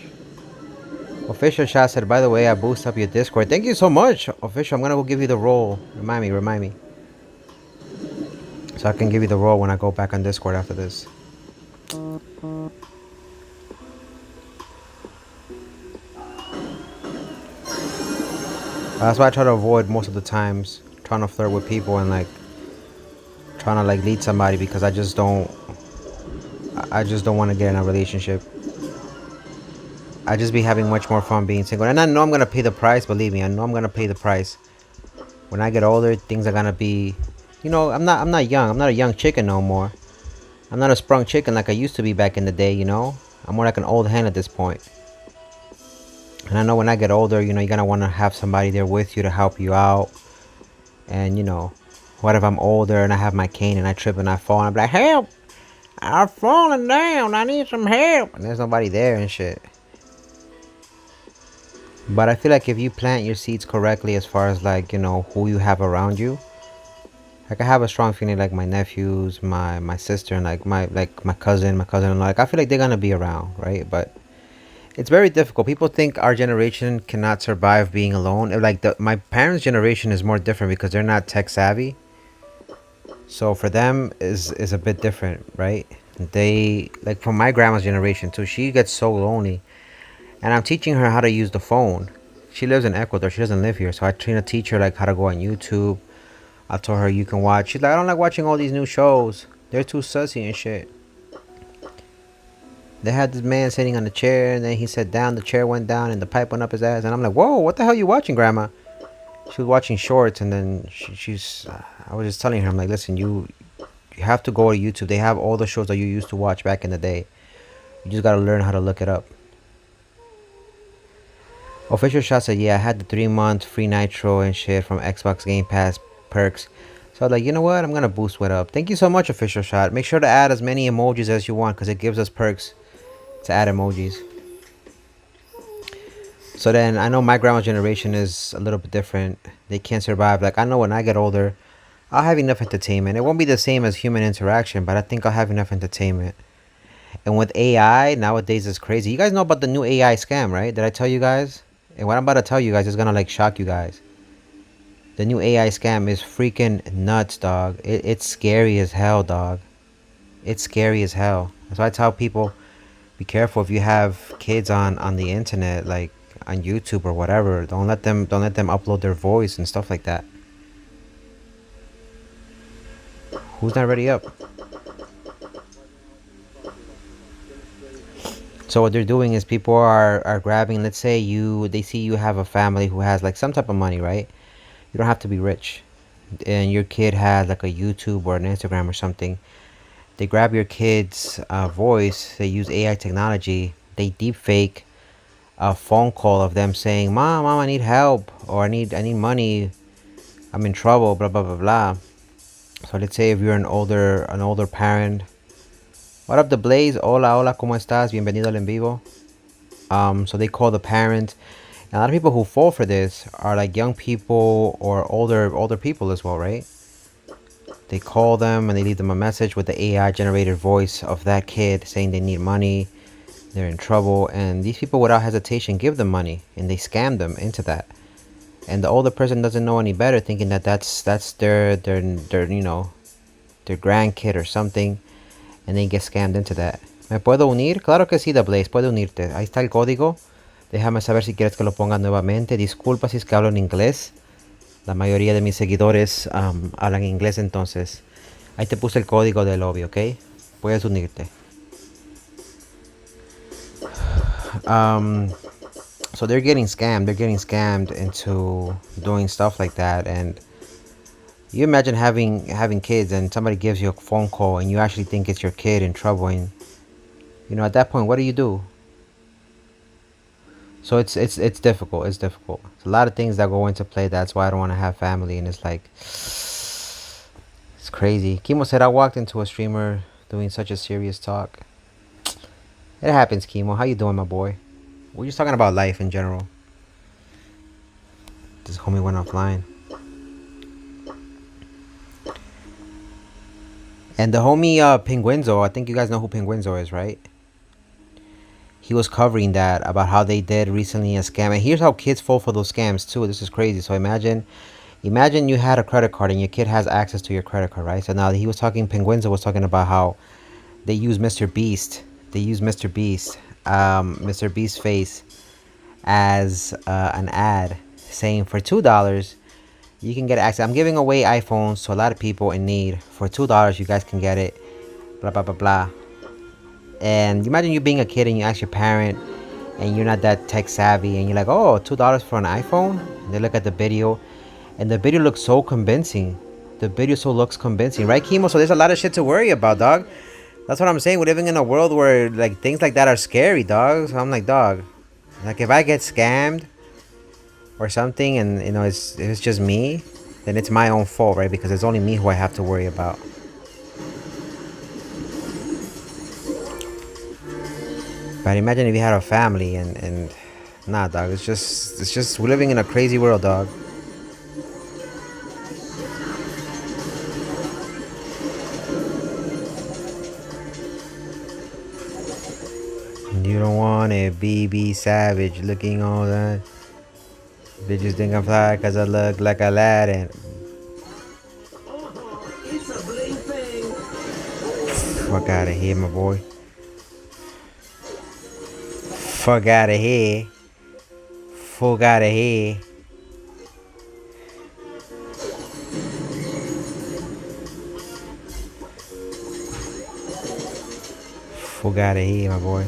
Official Shot said, by the way, I boost up your Discord. Thank you so much, Official. I'm gonna go give you the role. Remind me, so I can give you the role when I go back on Discord after this. That's why I try to avoid most of the times trying to flirt with people and like trying to like lead somebody, because I just don't want to get in a relationship. I just be having much more fun being single, and I know I'm gonna pay the price. Believe me, I know I'm gonna pay the price. When I get older, things are gonna be, I'm not young. I'm not a young chicken no more. I'm not a sprung chicken like I used to be back in the day. I'm more like an old hen at this point. And I know when I get older, you know, you're gonna want to have somebody there with you to help you out. And you know, what if I'm older and I have my cane and I trip and I fall and I'm like, help! I'm falling down. I need some help. And there's nobody there and shit. But I feel like if you plant your seeds correctly, as far as like, you know, who you have around you, like I have a strong feeling like my nephews, my sister, and like my cousin-in-law. Like I feel like they're gonna be around, right? But it's very difficult. People think our generation cannot survive being alone. Like my parents' generation is more different because they're not tech savvy. So for them is a bit different, right? They like from my grandma's generation too. She gets so lonely, and I'm teaching her how to use the phone. She lives in Ecuador. She doesn't live here, so I try to teach her like how to go on YouTube. I told her you can watch. She's like, I don't like watching all these new shows. They're too sussy and shit. They had this man sitting on the chair, and then he sat down. The chair went down, and the pipe went up his ass. And I'm like, whoa, what the hell are you watching, Grandma? She was watching shorts, and then she's. I was just telling her, I'm like, listen, you have to go to YouTube. They have all the shows that you used to watch back in the day. You just gotta learn how to look it up. Official Shot said, yeah, I had the 3-month free Nitro and shit from Xbox Game Pass perks. So I was like, you know what? I'm gonna boost it up. Thank you so much, Official Shot. Make sure to add as many emojis as you want because it gives us perks to add emojis. So then I know my grandma's generation is a little bit different. They can't survive. Like I know when I get older, I'll have enough entertainment. It won't be the same as human interaction, but I think I'll have enough entertainment. And with AI nowadays is crazy. You guys know about the new AI scam, right? Did I tell you guys? And what I'm about to tell you guys is gonna like shock you guys. The new AI scam is freaking nuts, dog. It's scary as hell, dog. It's scary as hell. That's why I tell people, be careful if you have kids on the internet, like on YouTube or whatever. Don't let them upload their voice and stuff like that. Who's not ready up? So what they're doing is people are grabbing, let's say they see you have a family who has like some type of money, right? You don't have to be rich. And your kid has like a YouTube or an Instagram or something. They grab your kid's voice, they use AI technology, they deep fake a phone call of them saying, Mom, I need help, or I need money, I'm in trouble, blah blah blah blah. So let's say if you're an older parent. What up, The Blaze? Hola, hola, ¿cómo estás? Bienvenido al en vivo. So they call the parent. And a lot of people who fall for this are like young people or older people as well, right? They call them and they leave them a message with the AI generated voice of that kid saying they need money, they're in trouble, and these people without hesitation give them money and they scam them into that. And the older person doesn't know any better, thinking that that's their you know, their grandkid or something. And then get scammed into that. ¿Me puedo unir? Claro que sí, The Blaze, puede unirte. Ahí está el código. Déjame saber si quieres que lo ponga nuevamente. Disculpa si es que hablo en inglés. La mayoría de mis seguidores hablan inglés, entonces ahí te puse el código del lobby, ¿ok? Puedes unirte. So they're getting scammed. They're getting scammed into doing stuff like that. And you imagine having kids and somebody gives you a phone call and you actually think it's your kid in trouble, and you know at that point what do? So it's difficult. It's difficult. It's a lot of things that go into play. That's why I don't want to have family, and it's like it's crazy. Kimo said I walked into a streamer doing such a serious talk. It happens, Kimo. How you doing, my boy? We're just talking about life in general. This homie went offline. And the homie Penguenzo, I think you guys know who Penguenzo is, right? He was covering that about how they did recently a scam. And here's how kids fall for those scams too. This is crazy. So imagine you had a credit card and your kid has access to your credit card, right? So now Penguenzo was talking about how they use Mr. Beast. They use Mr. Beast, Mr. Beast's face as an ad saying for $2 you can get access. I'm giving away iPhones to a lot of people in need. For $2 you guys can get it. Blah blah blah blah. And imagine you being a kid and you ask your parent and you're not that tech savvy and you're like, oh, $2 for an iPhone? And they look at the video and the video looks so convincing. The video so looks convincing, right, Kimo? So there's a lot of shit to worry about, dog. That's what I'm saying. We're living in a world where like things like that are scary, dog. So I'm like, dog, Like if I get scammed or something, and you know it's just me, then it's my own fault, right? Because it's only me who I have to worry about. But imagine if you had a family and nah, dog. It's just we're living in a crazy world, dog. You don't want it, BB Savage, looking all that. Bitches think I'm fly cause I look like Aladdin. It's a bling thing. Fuck out of here, my boy. Fuck out of here. Fuck out of here. Fuck out of here, my boy.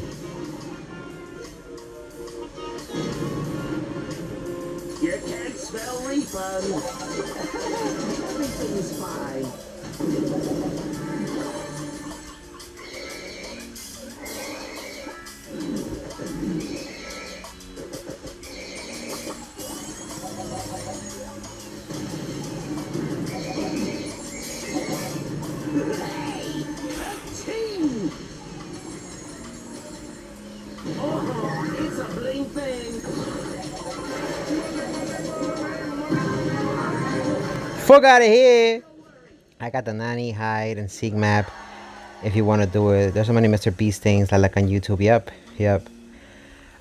You can't spell refund. Everything's fine. Hey, a team. Oh, it's a bling thing. Fuck out of here. I got the nanny, hide, and seek map. If you want to do it, there's so many Mr. Beast things I like on YouTube. Yep.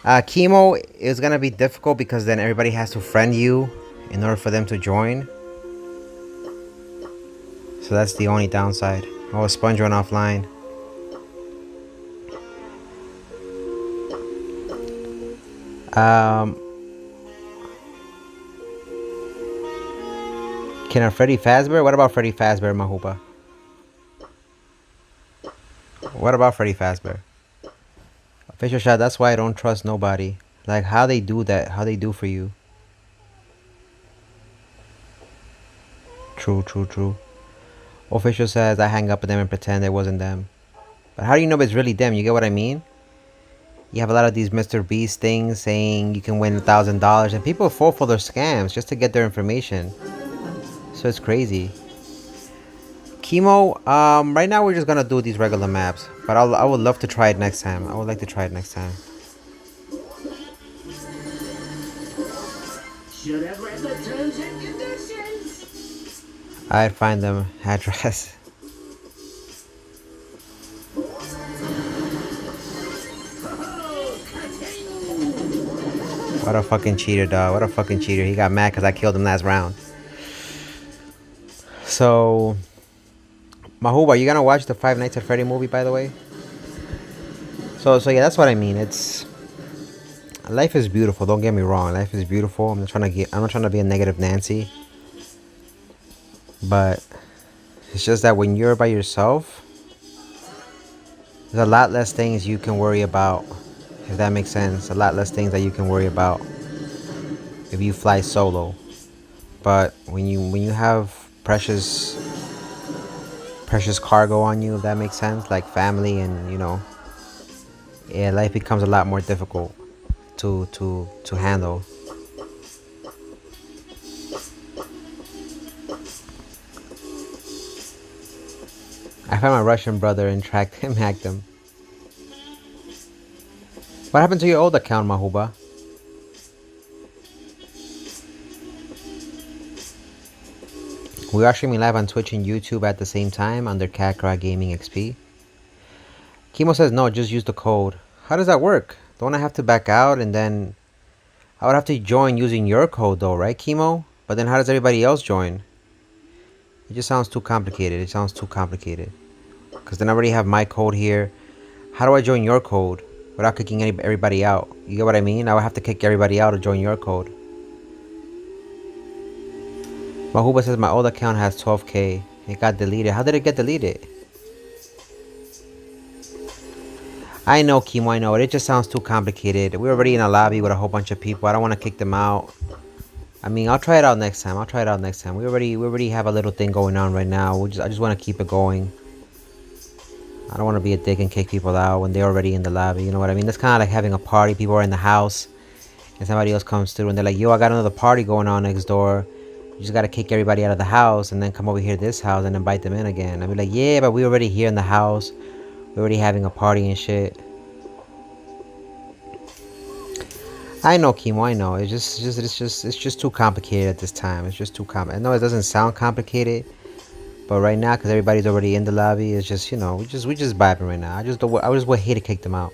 Chemo is gonna be difficult because then everybody has to friend you in order for them to join. So that's the only downside. Oh, Sponge went offline. Can a Freddy Fazbear? What about Freddy Fazbear, Mahuba? What about Freddy Fazbear? Official shot, that's why I don't trust nobody. Like, how they do that, how they do for you. True. Official says I hang up with them and pretend it wasn't them. But how do you know it's really them? You get what I mean? You have a lot of these Mr. Beast things saying you can win $1,000, and people fall for their scams just to get their information. So it's crazy. Chemo, right now we're just gonna do these regular maps, but I would love to try it next time. I would like to try it next time. Should have read the terms and conditions. I'd find them address. What a fucking cheater, dog. What a fucking cheater. He got mad because I killed him last round. So, Mahuba, are you gonna watch the Five Nights at Freddy movie, by the way? So yeah, that's what I mean. It's life is beautiful. Don't get me wrong. Life is beautiful. I'm not trying to be a negative Nancy. But it's just that when you're by yourself, there's a lot less things you can worry about. If that makes sense, a lot less things that you can worry about if you fly solo. But when you have precious cargo on you, if that makes sense, like family and yeah, life becomes a lot more difficult to handle. I found my Russian brother and tracked him, hacked him. What happened to your old account, Mahuba? We are streaming live on Twitch and YouTube at the same time under KakarotGamingXP. Chemo says no, just use the code. How does that work? Don't I have to back out and then I would have to join using your code though, right, Chemo? But then how does everybody else join? It just sounds too complicated. Because then I already have my code here. How do I join your code without kicking everybody out? You get what I mean? I would have to kick everybody out to join your code. Mahuba says my old account has 12k. It got deleted. How did it get deleted? I know, Chemo, I know. It just sounds too complicated. We're already in a lobby with a whole bunch of people. I don't want to kick them out. I mean, I'll try it out next time. We already have a little thing going on right now. I just want to keep it going. I don't want to be a dick and kick people out when they're already in the lobby. You know what I mean? That's kind of like having a party. People are in the house. and somebody else comes through and they're like, yo, I got another party going on next door. You just gotta kick everybody out of the house and then come over here to this house and invite them in again. I'd be like, yeah, but we already here in the house. We're already having a party and shit. I know, Kimo, I know. It's just too complicated at this time. It's just too complicated. I know it doesn't sound complicated, but right now, because everybody's already in the lobby, it's just, you know, we just vibing right now. I just would hate to kick them out.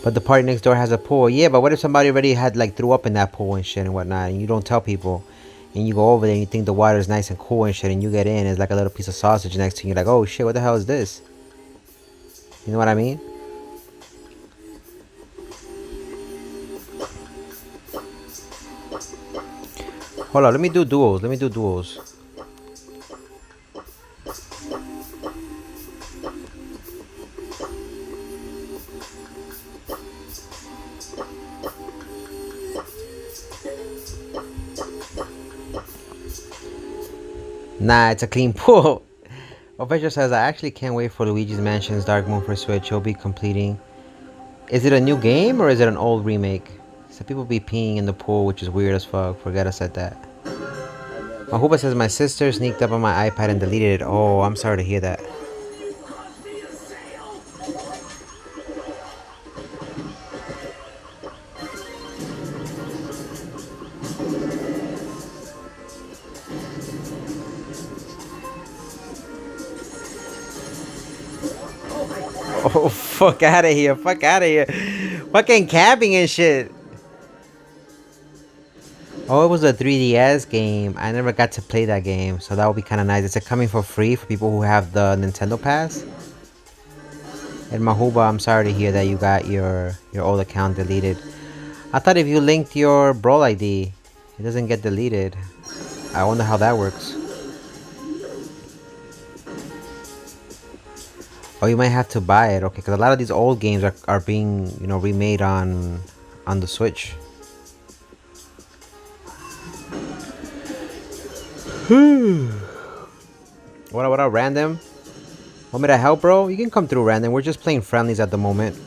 But the party next door has a pool. Yeah, but what if somebody already had like threw up in that pool and shit and whatnot, and you don't tell people, and you go over there and you think the water is nice and cool and shit, and you get in, it's like a little piece of sausage next to you. You're like, oh shit, what the hell is this? You know what I mean? Hold on, let me do duos. Nah, it's a clean pool. Official says, I actually can't wait for Luigi's Mansion's Dark Moon for Switch. He'll be completing. Is it a new game or is it an old remake? Some people be peeing in the pool, which is weird as fuck. Forget I said that. Mahuba says, my sister sneaked up on my iPad and deleted it. Oh, I'm sorry to hear that. Oh, fuck out of here. Fuck out of here. Fucking camping and shit. Oh, it was a 3DS game. I never got to play that game, so that would be kind of nice. Is it coming for free for people who have the Nintendo Pass? And Mahuba, I'm sorry to hear that you got your old account deleted. I thought if you linked your Brawl ID, it doesn't get deleted. I wonder how that works. Oh, you might have to buy it, okay? Because a lot of these old games are being, you know, remade on the Switch. What up, random? Want me to help, bro? You can come through, random. We're just playing friendlies at the moment.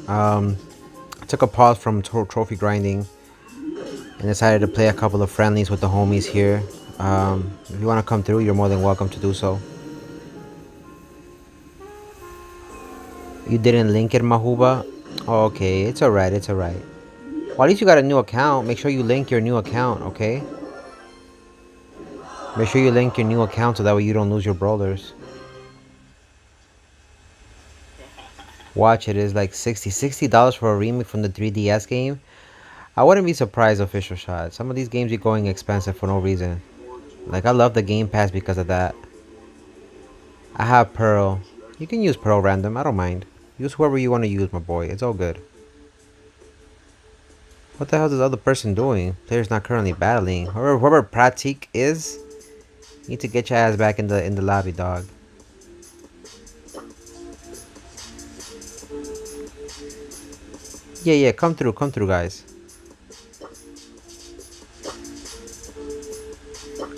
I took a pause from trophy grinding and decided to play a couple of friendlies with the homies here. If you want to come through, you're more than welcome to do so. You didn't link it, Mahuba? Oh, okay, it's alright, it's alright. Well, at least you got a new account. Make sure you link your new account, okay? Make sure you link your new account so that way you don't lose your brawlers. Watch, it is like $60 for a remake from the 3DS game. I wouldn't be surprised, official shot. Some of these games are going expensive for no reason. Like, I love the Game Pass because of that. I have Pearl. You can use Pearl random, I don't mind. Use whoever you want to use, my boy. It's all good. What the hell is this other person doing? Player's not currently battling. Whoever Pratik is, you need to get your ass back in the lobby, dog. Yeah, come through, guys.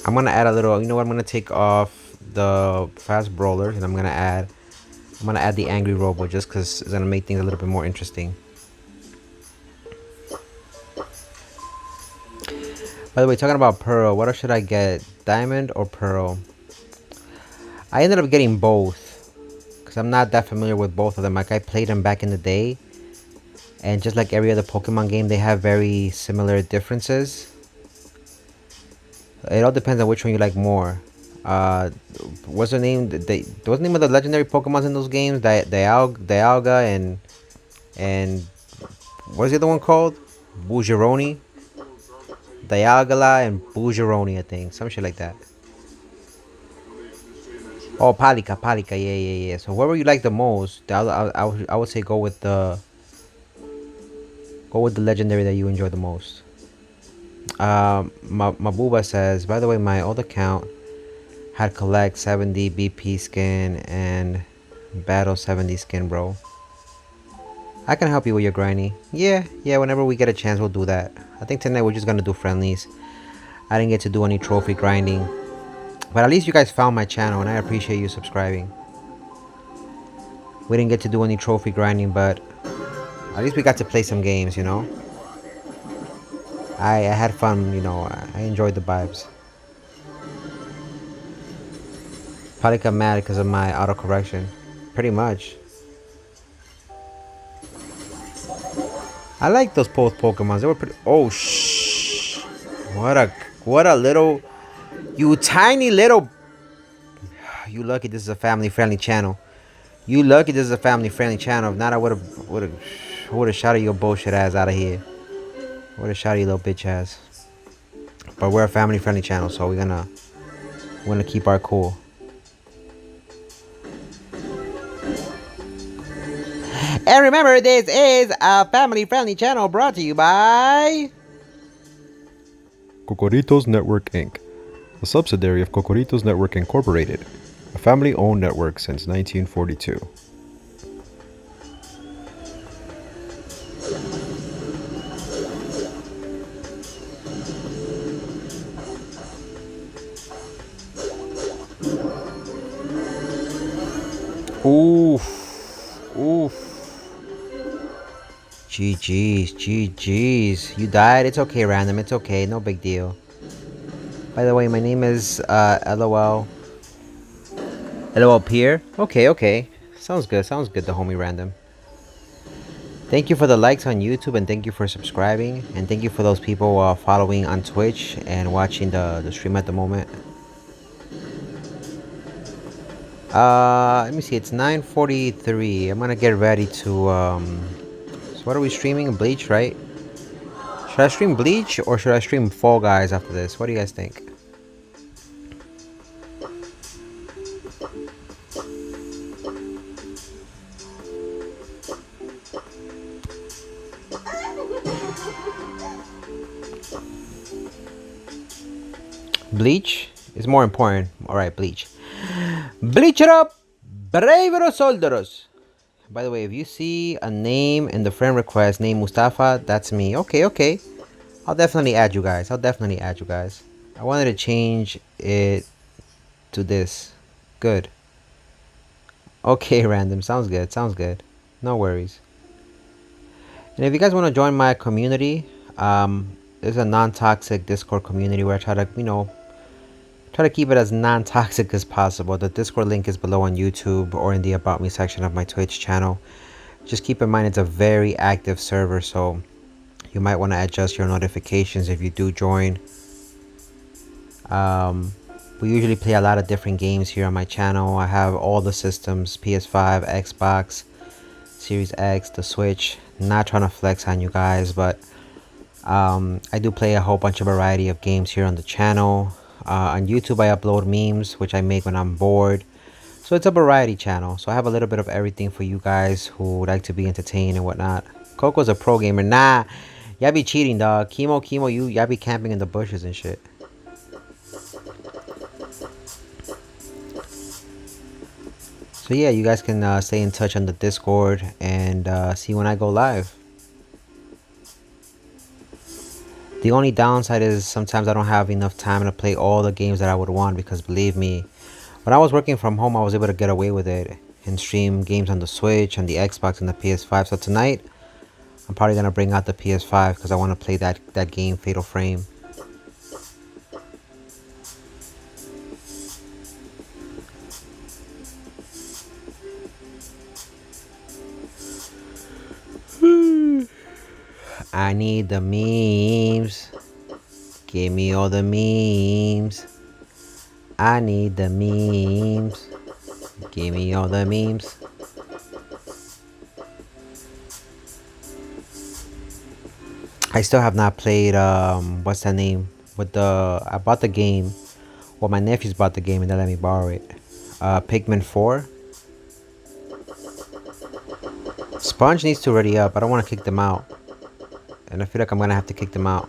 I'm gonna add a little. You know what? I'm gonna take off the fast brawlers, and I'm gonna add the angry robot just because it's gonna make things a little bit more interesting. By the way, talking about Pearl, what should I get? Diamond or Pearl? I ended up getting both because I'm not that familiar with both of them. Like, I played them back in the day, and just like every other Pokemon game, they have very similar differences. It all depends on which one you like more. What's the name? What's the name of the legendary Pokemons in those games? Dialga and what's the other one called? Bujeroni. Dialga and Bujeroni, I think, some shit like that. Oh, Palika, yeah. So whoever you like the most, I would say go with the legendary that you enjoy the most. Mabuba says, by the way, my old account had collect 70 BP skin and battle 70 skin, bro. I can help you with your grinding. Yeah, whenever we get a chance, we'll do that. I think tonight we're just gonna do friendlies. I didn't get to do any trophy grinding, but at least you guys found my channel, and I appreciate you subscribing. We didn't get to do any trophy grinding, but At least we got to play some games, you know. I had fun, you know. I enjoyed the vibes. Probably got mad because of my autocorrection. Pretty much. I like those both Pokemons. They were pretty. Oh shh! What a little. You tiny little. You lucky this is a family-friendly channel. You lucky this is a family-friendly channel. If not, I would have shot your bullshit ass out of here. Would have shot your little bitch ass. But we're a family-friendly channel, so we're gonna keep our cool. And remember, this is a family-friendly channel brought to you by Kokorito's Network Inc., a subsidiary of Kokorito's Network Incorporated, a family-owned network since 1942. Oof. Oof. GG's. You died? It's okay, random. It's okay. No big deal. By the way, my name is LOL. LOL Peer? Okay. Sounds good, the homie random. Thank you for the likes on YouTube, and thank you for subscribing. And thank you for those people following on Twitch and watching the stream at the moment. Let me see, it's 9:43. I'm gonna get ready to so what are we streaming? Bleach, right? Should I stream Bleach or should I stream Fall Guys after this? What do you guys think? Bleach is more important. Alright, Bleach. Bleach it up! Bravero soldados! By the way, if you see a name in the friend request named Mustafa, that's me. Okay. I'll definitely add you guys. I wanted to change it to this. Good. Okay, random. Sounds good. No worries. And if you guys want to join my community, there's a non-toxic Discord community where I try to keep it as non-toxic as possible. The Discord link is below on YouTube or in the About Me section of my Twitch channel. Just keep in mind it's a very active server, so you might want to adjust your notifications if you do join. We usually play a lot of different games here on my channel. I have all the systems: PS5, Xbox, Series X, the Switch. Not trying to flex on you guys, but I do play a whole bunch of variety of games here on the channel. On YouTube I upload memes which I make when I'm bored, so it's a variety channel, so I have a little bit of everything for you guys who would like to be entertained and whatnot. Coco's a pro gamer. Nah, y'all be cheating, dog. Chemo, y'all be camping in the bushes and shit. So yeah, you guys can stay in touch on the Discord and see when I go live. The only downside is sometimes I don't have enough time to play all the games that I would want, because believe me, when I was working from home, I was able to get away with it and stream games on the Switch, on the Xbox, and the PS5. So tonight, I'm probably going to bring out the PS5 because I want to play that game, Fatal Frame. I need the memes. Give me all the memes. I need the memes. Give me all the memes. I still have not played what's that name? I bought the game. Well, my nephews bought the game and they let me borrow it. Pikmin 4. Sponge needs to ready up. I don't want to kick them out. And I feel like I'm gonna have to kick them out.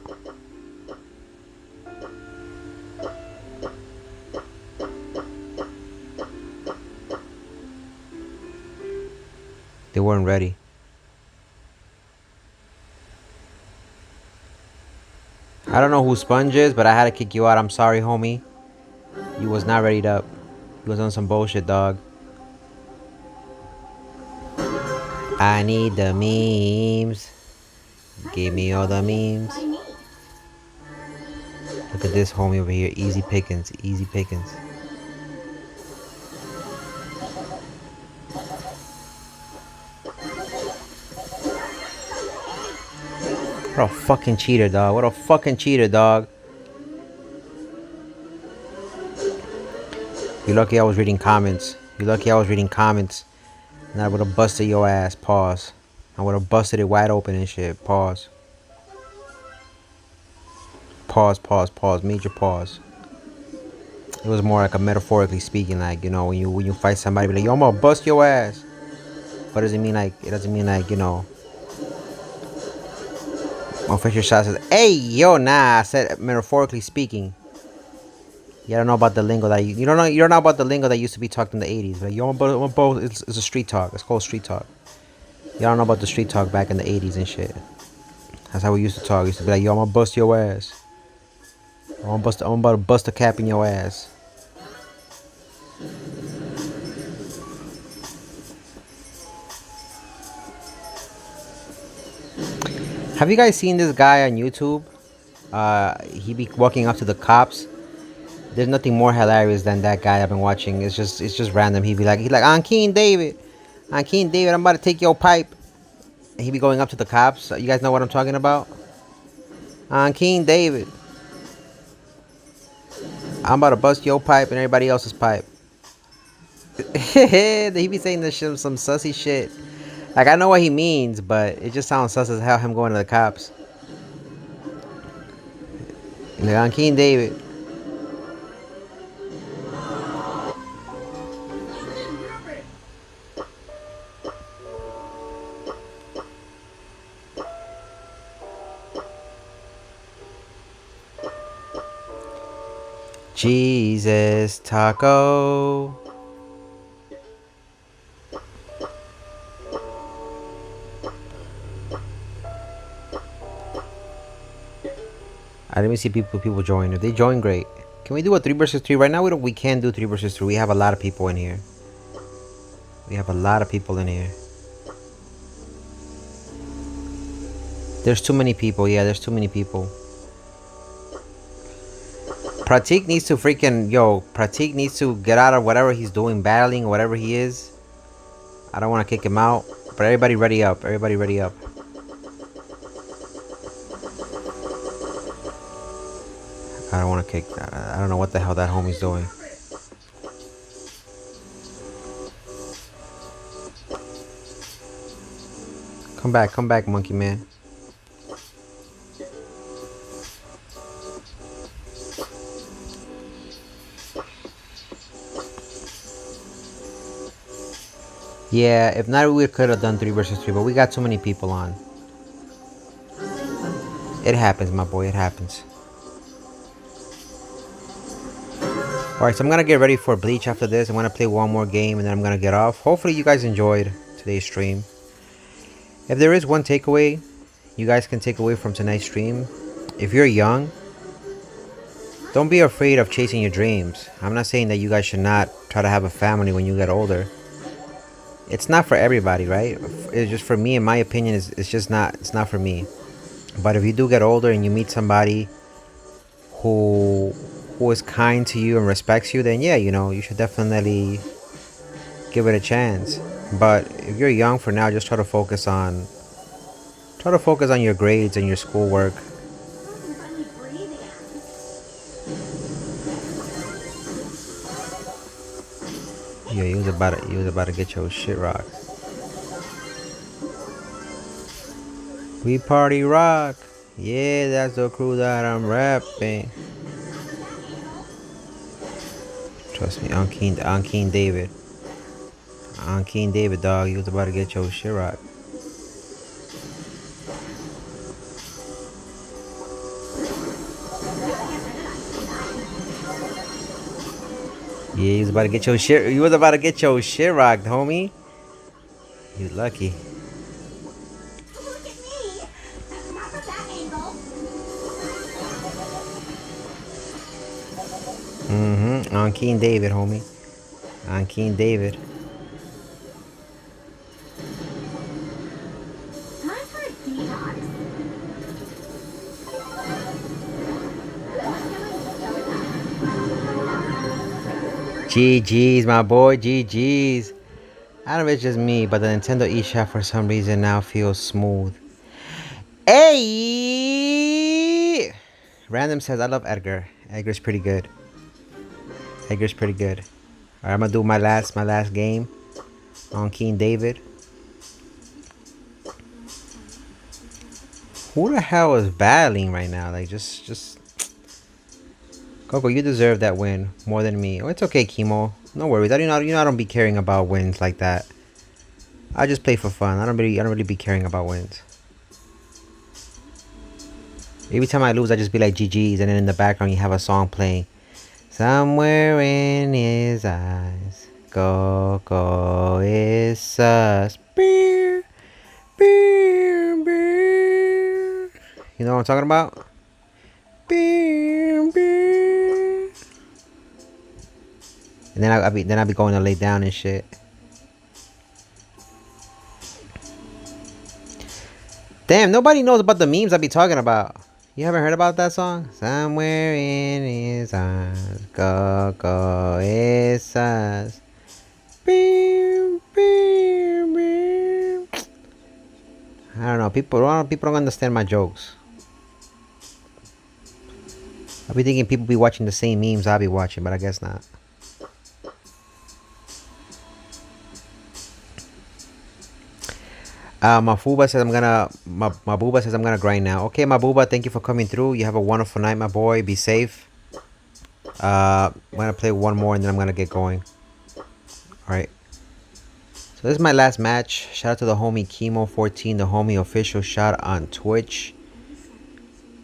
They weren't ready. I don't know who Sponge is, but I had to kick you out. I'm sorry, homie. You was not readied up. You was on some bullshit, dog. I need the memes. Give me all the memes. Look at this homie over here. Easy pickings. Easy pickings. What a fucking cheater, dog. What a fucking cheater, dog. You lucky I was reading comments. You lucky I was reading comments. And I would have busted your ass. Pause. I would have busted it wide open and shit. Pause. Pause, pause, pause. Major pause. It was more like a metaphorically speaking, like, you know, when you fight somebody, be like, yo, I'm gonna bust your ass. But it doesn't mean like, you know, official shot says, hey, yo, nah, I said metaphorically speaking. You don't know about the lingo that you don't know about the lingo that used to be talked in the 80s. Like, yo, it's a street talk. It's called street talk. You don't know about the street talk back in the 80s and shit. That's how we used to talk. We used to be like, yo, I'm gonna bust your ass. I'm about to bust a cap in your ass. Have you guys seen this guy on YouTube? He be walking up to the cops. There's nothing more hilarious than that guy I've been watching. It's just random. He's like, I'm King David. I'm King David. I'm about to take your pipe. And he be going up to the cops. You guys know what I'm talking about? I'm King David. I'm about to bust your pipe and everybody else's pipe. He be saying this shit, some sussy shit. Like, I know what he means, but it just sounds sus as hell, him going to the cops. Like, I'm King David. Jesus Taco. I didn't see people join. If they join, great. Can we do a 3 versus 3 right now? We can't do 3 versus 3. We have a lot of people in here. We have a lot of people in here. There's too many people. Yeah, there's too many people. Pratik needs to Pratik needs to get out of whatever he's doing, battling, whatever he is. I don't want to kick him out. But everybody ready up. Everybody ready up. I don't want to kick. I don't know what the hell that homie's doing. Come back, monkey man. Yeah, if not, we could have done 3 versus 3, but we got too many people on. It happens, my boy. It happens. Alright, so I'm gonna get ready for Bleach after this. I'm gonna play one more game and then I'm gonna get off. Hopefully you guys enjoyed today's stream. If there is one takeaway you guys can take away from tonight's stream, if you're young, don't be afraid of chasing your dreams. I'm not saying that you guys should not try to have a family when you get older. It's not for everybody, right? It's just for me, in my opinion, it's not for me. But if you do get older and you meet somebody who is kind to you and respects you, then yeah, you know, you should definitely give it a chance. But if you're young for now, just try to focus on your grades and your schoolwork. Yeah, you was about to get your shit rocked. We party rock. Yeah, that's the crew that I'm rapping. Trust me, I'm King David. I'm King David, dog. You was about to get your shit rocked. Yeah, you was about to get your shit. You was about to get your shit rocked, homie. You lucky. On King David, homie. On King David. GG's, my boy. GG's. I don't know if it's just me, but the Nintendo eShop for some reason now feels smooth. Hey! Random says, I love Edgar. Edgar's pretty good. Edgar's pretty good. Alright, I'm gonna do my last game on King David. Who the hell is battling right now? Like, just... Coco, you deserve that win more than me. Oh, it's okay, Chemo. No worries. I don't be caring about wins like that. I just play for fun. I don't really be caring about wins. Every time I lose, I just be like GG's, and then in the background you have a song playing. Somewhere in his eyes, Coco is sus. Beer, beer, beer. You know what I'm talking about? Beer, beer. And then I'll be going to lay down and shit. Damn, nobody knows about the memes I be talking about. You haven't heard about that song? Somewhere in his eyes, Coco is us. Beep, beep, beep. I don't know. People don't understand my jokes. I be thinking people be watching the same memes I be watching, but I guess not. Mafuba says Mabuba says I'm gonna grind now. Okay, Mabuba, thank you for coming through. You have a wonderful night, my boy. Be safe. I'm gonna play one more and then I'm gonna get going. Alright. So this is my last match. Shout out to the homie Chemo14, the homie official shot on Twitch.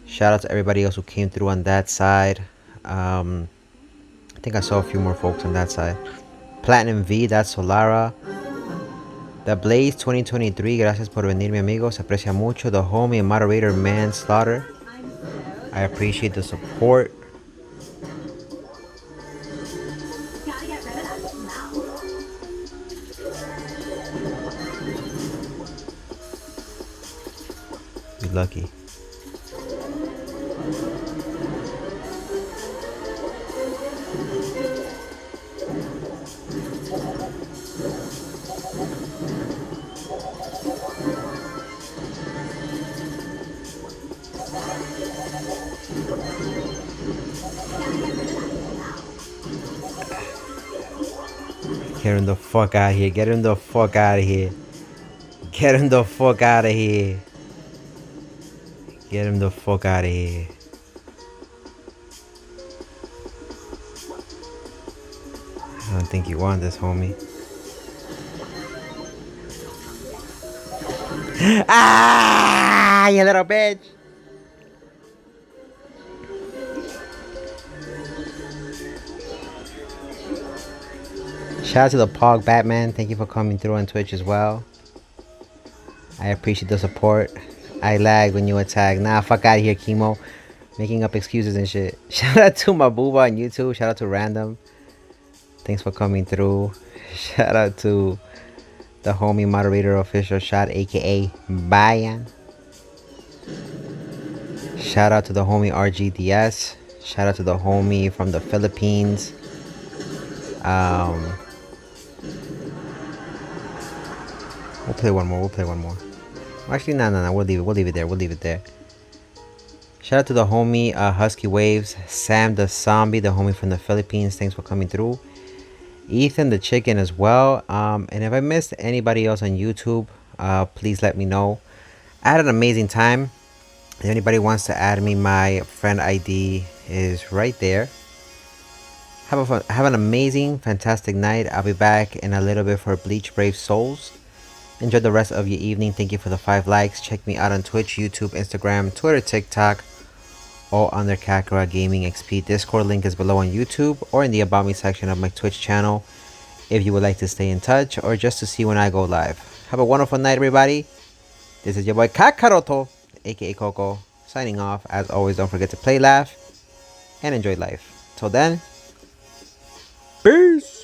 Shout out to everybody else who came through on that side. I think I saw a few more folks on that side. Platinum V, that's Solara. The Blaze 2023, gracias por venir, mi amigo. Se aprecia mucho. The homie and moderator Manslaughter. I appreciate the support. Be lucky. Get him the fuck out of here. Get him the fuck out of here. Get him the fuck out of here. Get him the fuck out of here. I don't think you want this, homie. Ah, you little bitch. Shout out to the Pog Batman. Thank you for coming through on Twitch as well. I appreciate the support. I lag when you attack. Nah, fuck out of here, Chemo. Making up excuses and shit. Shout out to my booba on YouTube. Shout out to Random. Thanks for coming through. Shout out to the homie moderator official shot, aka Bayan. Shout out to the homie RGDS. Shout out to the homie from the Philippines. We'll play one more. Actually, no. We'll leave it there. Shout out to the homie Husky Waves, Sam the Zombie, the homie from the Philippines. Thanks for coming through. Ethan the Chicken as well. And if I missed anybody else on YouTube, please let me know. I had an amazing time. If anybody wants to add me, my friend ID is right there. Have an amazing, fantastic night. I'll be back in a little bit for Bleach Brave Souls. Enjoy the rest of your evening. Thank you for the 5 likes. Check me out on Twitch, YouTube, Instagram, Twitter, TikTok, all under KakarotGamingXP. Discord link is below on YouTube or in the About Me section of my Twitch channel if you would like to stay in touch or just to see when I go live. Have a wonderful night, everybody. This is your boy Kakaroto, aka Coco, signing off. As always, don't forget to play, laugh, and enjoy life. Till then, peace.